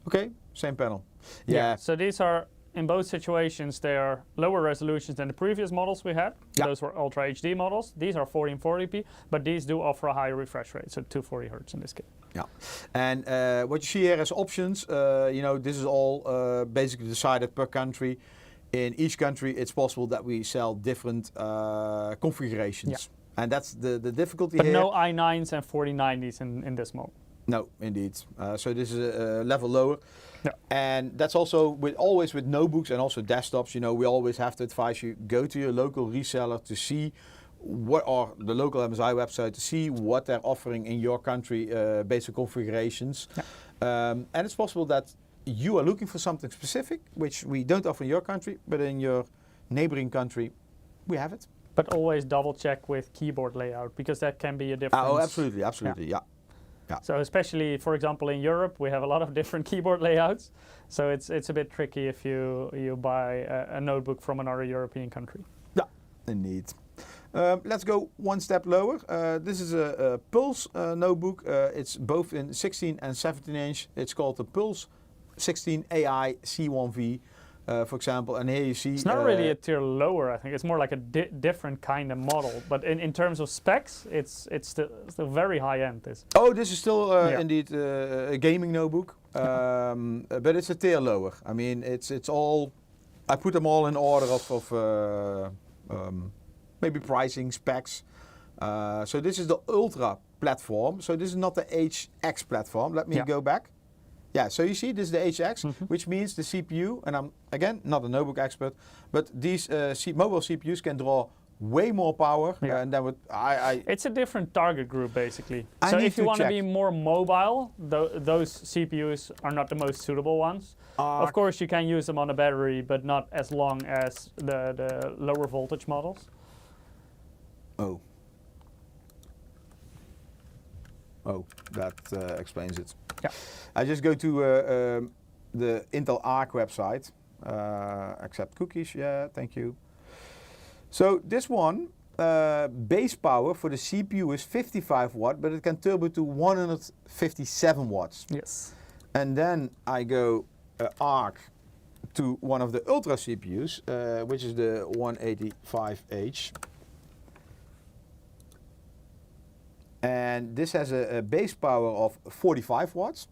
Okay, same panel. Yeah. So these are, in both situations, they are lower resolutions than the previous models we had. Yeah. Those were Ultra HD models. These are 1440p, but these do offer a higher refresh rate, so 240 Hertz in this case. Yeah, and what you see here as options, you know, this is all basically decided per country. In each country, it's possible that we sell different configurations. Yeah. And that's the difficulty here. But no i9s and 4090s in this model. No, indeed. So this is a level lower. Yeah. And that's also always with notebooks and also desktops. You know, we always have to advise you, go to your local reseller to see what are the local MSI website to see what they're offering in your country basic configurations. Yeah. And it's possible that you are looking for something specific, which we don't offer in your country, but in your neighboring country, we have it. But always double check with keyboard layout, because that can be a difference. Oh, absolutely, absolutely, yeah. Yeah. So especially, for example, in Europe, we have a lot of different keyboard layouts. So it's a bit tricky if you buy a notebook from another European country. Yeah, indeed. Let's go one step lower. This is a Pulse notebook. It's both in 16 and 17-inch. It's called the Pulse 16 AI C1V, for example. And here you see... It's not really a tier lower, I think. It's more like a different kind of model. But in terms of specs, it's still very high-end. Oh, this is still indeed a gaming notebook. But it's a tier lower. I mean, it's all... I put them all in order of maybe pricing, specs. So this is the Ultra platform. So this is not the HX platform. Let me go back. Yeah, so you see this is the HX, which means the CPU, and I'm, again, not a notebook expert, but these mobile CPUs can draw way more power. And then it's a different target group, basically. So if you want to be more mobile, those CPUs are not the most suitable ones. Of course, you can use them on a battery, but not as long as the lower voltage models. Oh, that explains it. Yeah. I just go to the Intel Arc website. Accept cookies. Yeah, thank you. So this one, base power for the CPU is 55 watt, but it can turbo to 157 watts. Yes. And then I go Arc to one of the Ultra CPUs, which is the 185H. And this has a base power of 45 watts,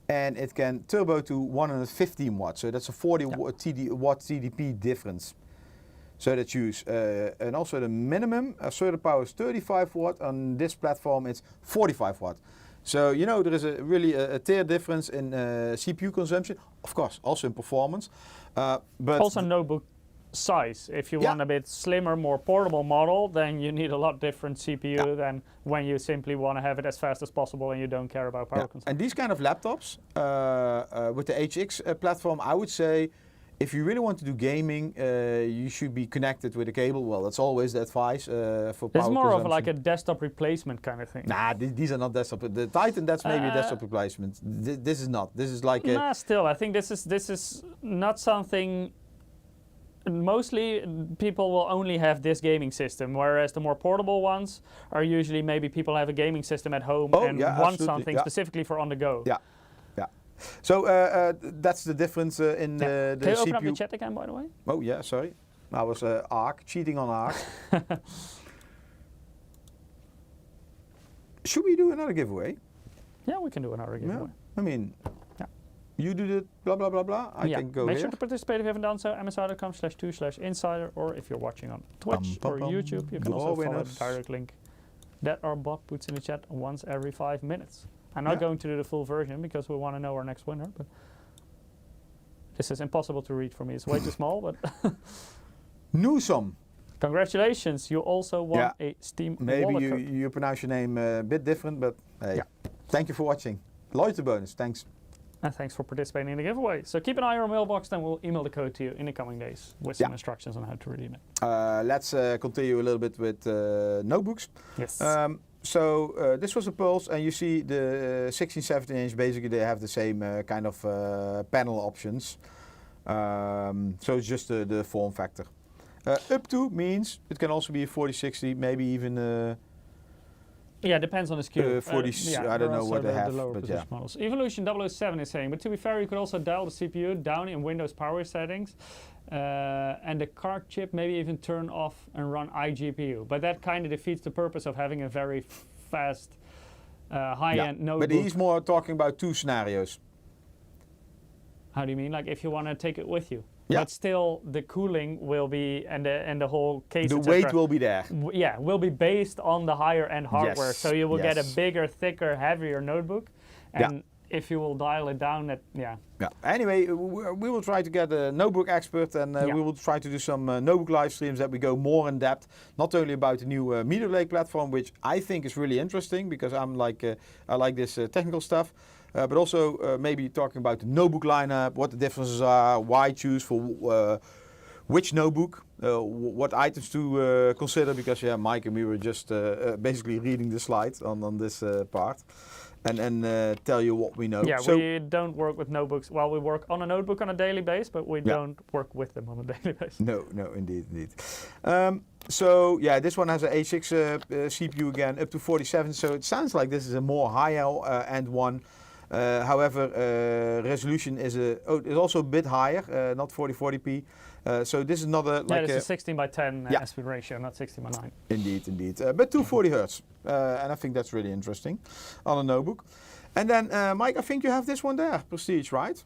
and it can turbo to 115 watts. So that's a 40 watt TDP difference. So that's used. And also the minimum asserted power is 35 watt. On this platform, it's 45 watt. So, you know, there is really a tier difference in CPU consumption. Of course, also in performance. But also notebook size. If you want a bit slimmer, more portable model, then you need a lot different CPU than when you simply want to have it as fast as possible and you don't care about power consumption. And these kind of laptops with the HX platform, I would say if you really want to do gaming, you should be connected with a cable. Well, that's always the advice for power It's more of consumption. like a desktop replacement kind of thing. Nah, these are not desktop. The Titan, that's maybe a desktop replacement. This is not. This is like a... Nah, still, I think this is not something. Mostly, people will only have this gaming system, whereas the more portable ones are usually maybe people have a gaming system at home and want absolutely, something specifically for on the go. Yeah, yeah. So that's the difference in the Can you CPU. open up the chat again, by the way? Oh yeah, sorry. I was cheating on Arc. Should we do another giveaway? Yeah, we can do another giveaway. Yeah. I mean, Yeah. you do the blah blah blah blah. I can go Make here. sure to participate if you haven't done so. msi.com/2/insider, or if you're watching on Twitch or YouTube, you can also follow the direct link that our bot puts in the chat once every 5 minutes. I'm not going to do the full version because we want to know our next winner, but this is impossible to read for me. It's way too small, but Newsom. congratulations, you also won a Steam Maybe wallet you, code. you pronounce your name a bit different, but hey, thank you for watching. Loyalty bonus, thanks. And thanks for participating in the giveaway. So keep an eye on your mailbox, then we'll email the code to you in the coming days with some instructions on how to redeem it. Let's continue a little bit with notebooks. Yes. So this was a Pulse, and you see the 16, 17 inch, basically they have the same kind of panel options. So it's just the form factor. Up to means it can also be a 4060, maybe even yeah, depends on the SKU. 40, I don't know what they have, lower but position models. Evolution 007 is saying, but to be fair, you could also dial the CPU down in Windows power settings, and the card chip maybe even turn off and run iGPU. But that kind of defeats the purpose of having a very fast, high-end notebook. But he's more talking about two scenarios. How do you mean? Like if you want to take it with you? Yeah. But still, the cooling will be, and the whole case, The et cetera, weight will be there. will be based on the higher end hardware. Yes, So you will get a yes. bigger, thicker, heavier notebook. And if you will dial it down, Yeah. Anyway, we will try to get a notebook expert, and we will try to do some notebook live streams that we go more in depth, not only about the new Meteor Lake platform, which I think is really interesting because I'm like I like this technical stuff. But also maybe talking about the notebook lineup, what the differences are, why choose for which notebook, what items to consider, because Mike and we were just basically reading the slides on this part, and tell you what we know. yeah, so we don't work with notebooks. Well, we work on a notebook on a daily basis, but we don't work with them on a daily basis. No, indeed. So yeah, this one has an A6 CPU again, up to 47. So it sounds like this is a more higher end one. However, resolution is also a bit higher, not 4040p. So this is not It's a 16 by 10 aspect ratio, not 16 by 9. Indeed. But 240 hertz, and I think that's really interesting on a notebook. And then, Mike, I think you have this one there, Prestige, right?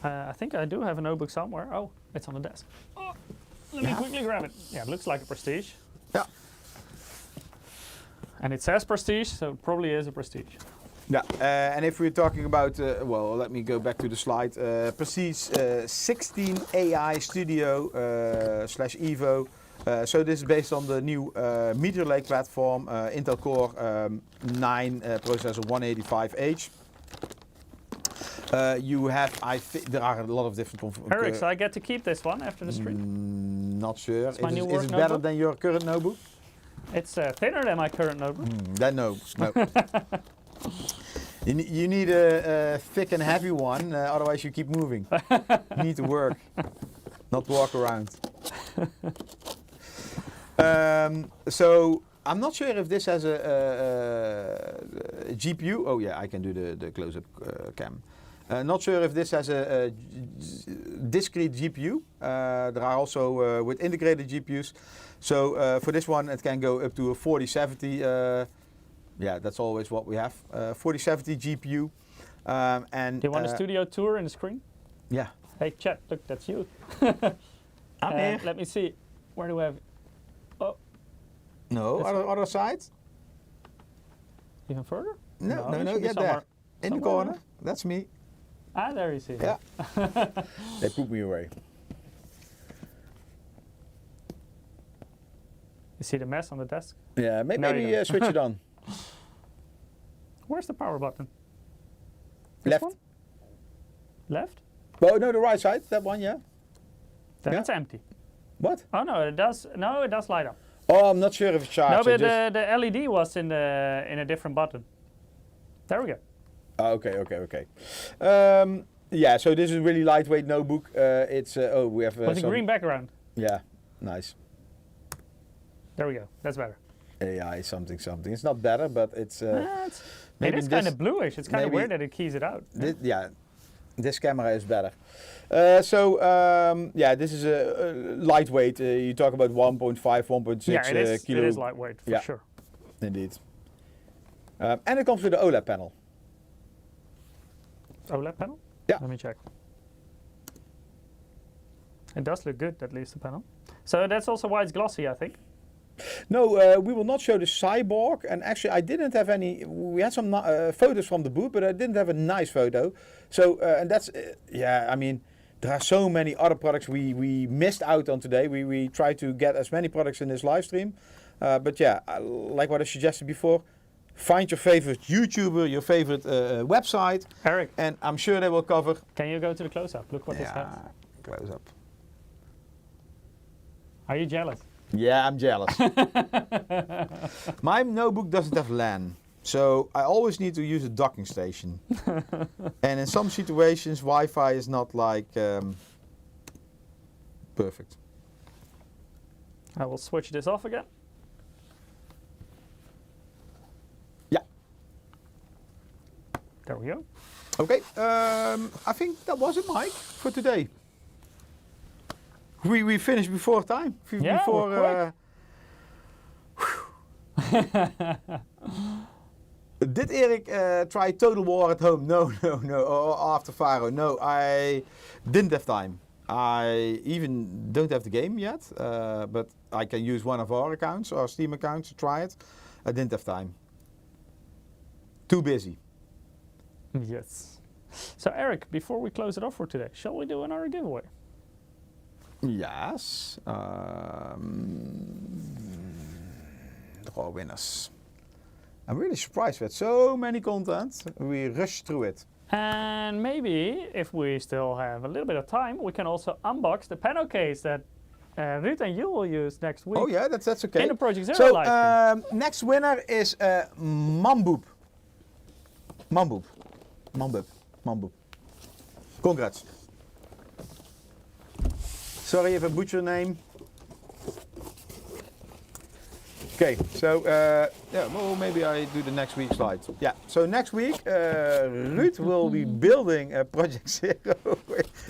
I think I do have a notebook somewhere. Oh, it's on the desk. Oh, let me quickly grab it. Yeah, it looks like a Prestige. Yeah. And it says Prestige, so it probably is a Prestige. Yeah, and if we're talking about, well, let me go back to the slide. Prestige 16 AI Studio / Evo. So this is based on the new Meteor Lake platform, Intel Core 9 processor 185H. You have, there are a lot of different. Eric, so I get to keep this one after the stream? Not sure. It's my new Is work it better notebook? than your current notebook? It's thinner than my current notebook. Then no. You need a thick and heavy one, otherwise you keep moving. You need to work, not walk around. So I'm not sure if this has a GPU. Oh yeah, I can do the close-up cam. Not sure if this has a discrete GPU. There are also with integrated GPUs. So for this one, it can go up to a 4070. Yeah, that's always what we have. 4070 GPU. And Do you want a studio tour in the screen? Yeah. Hey, chat, look, that's you. I'm here. Let me see. Where do we have it? Oh, No, other side? even further? No, it should be yeah, there. somewhere- In the somewhere corner. there. That's me. Ah, there you see. Yeah. They put me away. You see the mess on the desk? Yeah, No, you maybe don't. switch it on. Where's the power button? This Left. one? Left? Oh no, the right side, that one, yeah. Then Yeah. it's empty. What? Oh no, it does. No, it does light up. Oh, I'm not sure if it's charged. No, I but just- the LED was in a different button. There we go. Okay. Yeah, so this is really lightweight notebook. It's we have With a some- green background. Yeah, nice. There we go. That's better. AI something. It's not better, but it's It maybe is kind this- of bluish. It's kind of maybe- weird that it keys it out. yeah. This camera is better. Yeah, this is a lightweight. You talk about 1.5, 1.6 Yeah, it kilo. is lightweight for Yeah. sure. Indeed. And it comes with the OLED panel. OLED panel? Yeah. Let me check. It does look good, at least the panel. So that's also why it's glossy, I think. No, we will not show the cyborg. And actually, I didn't have any. We had some photos from the booth, but I didn't have a nice photo. So, and that's yeah. I mean, there are so many other products we missed out on today. We try to get as many products in this live stream. But yeah, like what I suggested before, find your favorite YouTuber, your favorite website, Eric, and I'm sure they will cover. can you go to the close-up? Look what this has. Close up. Are you jealous? Yeah, I'm jealous. My notebook doesn't have LAN, so I always need to use a docking station. And in some situations, Wi-Fi is not like perfect. I will switch this off again. Yeah. There we go. Okay, I think that was it, Mike, for today. We finished before time. Yeah, before. we're Did Erik try Total War at home? No. Or after Faro? No, I didn't have time. I even don't have the game yet, but I can use one of our accounts, our Steam accounts, to try it. I didn't have time. Too busy. Yes. So Eric, before we close it off for today, shall we do another giveaway? Yes. Draw winners. I'm really surprised we had so many content. We rushed through it. And maybe, if we still have a little bit of time, we can also unbox the panel case that Ruud and you will use next week Oh yeah, that's okay. in the Project Zero So live stream. next winner is Mamboop. Mamboop. Congrats. Sorry if I butcher your name. Okay, so yeah, well maybe I do the next week's slide. Yeah, so next week Ruud will be building a Project Zero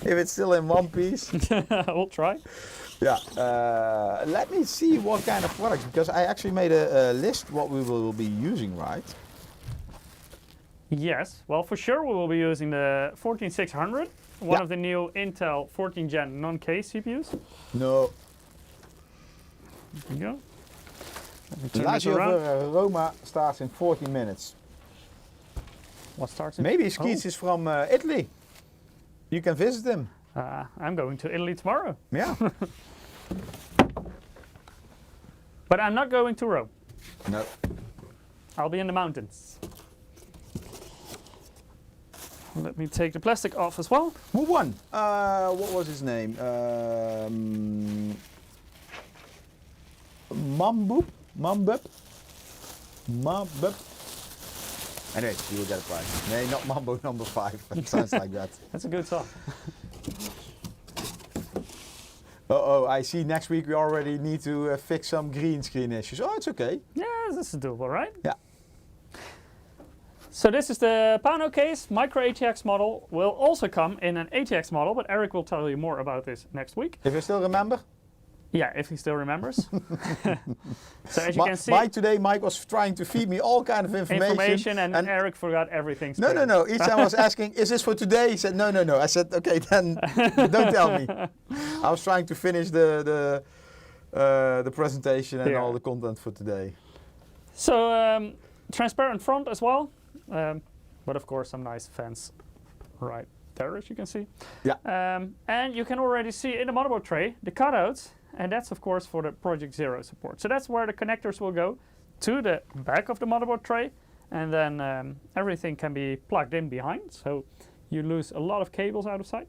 if it's still in one piece. We'll try. Yeah, let me see what kind of products, because I actually made a list what we will be using, right? Yes, well for sure we will be using the 14600, one Yeah. of the new Intel 14 Gen non-case CPUs. No. There you go. Let me The turn this Lazio around. Roma starts in 40 minutes. What starts in? Maybe Skeets is from Italy. You can visit him. I'm going to Italy tomorrow, Yeah. but I'm not going to Rome. No. I'll be in the mountains. Let me take the plastic off as well. Who won? What was his name? Mamboop? Mambup? Anyway, you will get a prize. No, not Mambo number 5. It sounds like that. That's a good song. Oh, I see next week we already need to fix some green screen issues. Oh, it's okay. Yeah, this is doable, right? Yeah. So this is the Pano case. Micro ATX model will also come in an ATX model, but Eric will tell you more about this next week. If you still remember. Yeah, if he still remembers. So as you can see, Mike was trying to feed me all kind of information. and Eric forgot everything. No. Each time I was asking, is this for today? He said, no. I said, okay, then don't tell me. I was trying to finish the presentation and Yeah. all the content for today. So transparent front as well, but of course some nice fence right there, as you can see. Yeah. And you can already see in the motherboard tray the cutouts, and that's of course for the Project Zero support. So that's where the connectors will go to the back of the motherboard tray, and then everything can be plugged in behind, so you lose a lot of cables out of sight.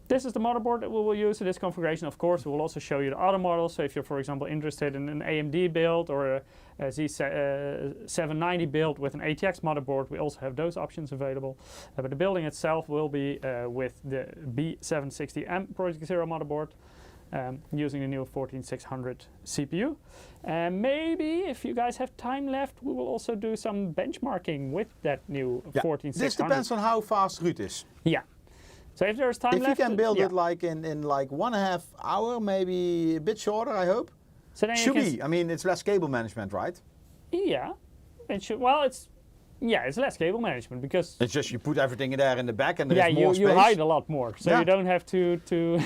This is the motherboard that we will use in this configuration. Of course, we will also show you the other models. So if you're, for example, interested in an AMD build or a Z790 build with an ATX motherboard, we also have those options available. But the building itself will be with the B760M Project Zero motherboard, using the new 14600 CPU. And maybe, if you guys have time left, we will also do some benchmarking with that new 14600. This depends on how fast Ruud is. Yeah. So if there's time If left, you can build it like in like 1.5 hour, maybe a bit shorter, I hope. so then Should you can be. I mean, it's less cable management, right? Yeah, it should. Well, it's less cable management because It's just you put everything in there in the back and there's more space. you hide a lot more, so Yeah. you don't have to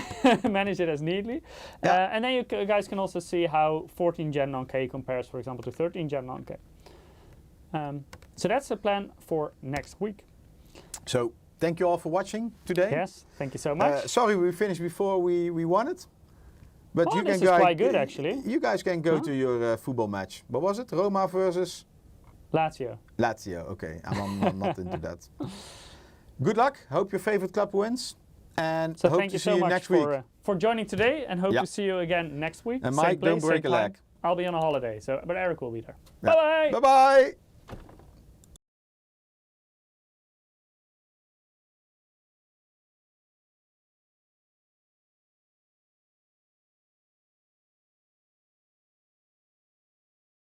manage it as neatly. Yeah. And then you guys can also see how 14 Gen non-K compares, for example, to 13 Gen non-K. So that's the plan for next week. So thank you all for watching today. Yes, thank you so much. Sorry we finished before we wanted. But Oh, you this can is go. quite good, actually. You guys can go to your football match. What was it? Roma versus Lazio. Lazio. Okay, I'm not into that. Good luck. Hope your favorite club wins. And So hope thank to you see so you much next week. for joining today, and hope Yeah. to see you again next week. And Same Mike, place, don't break same a time. leg. I'll be on a holiday, but Eric will be there. Yeah. Bye bye. Bye bye.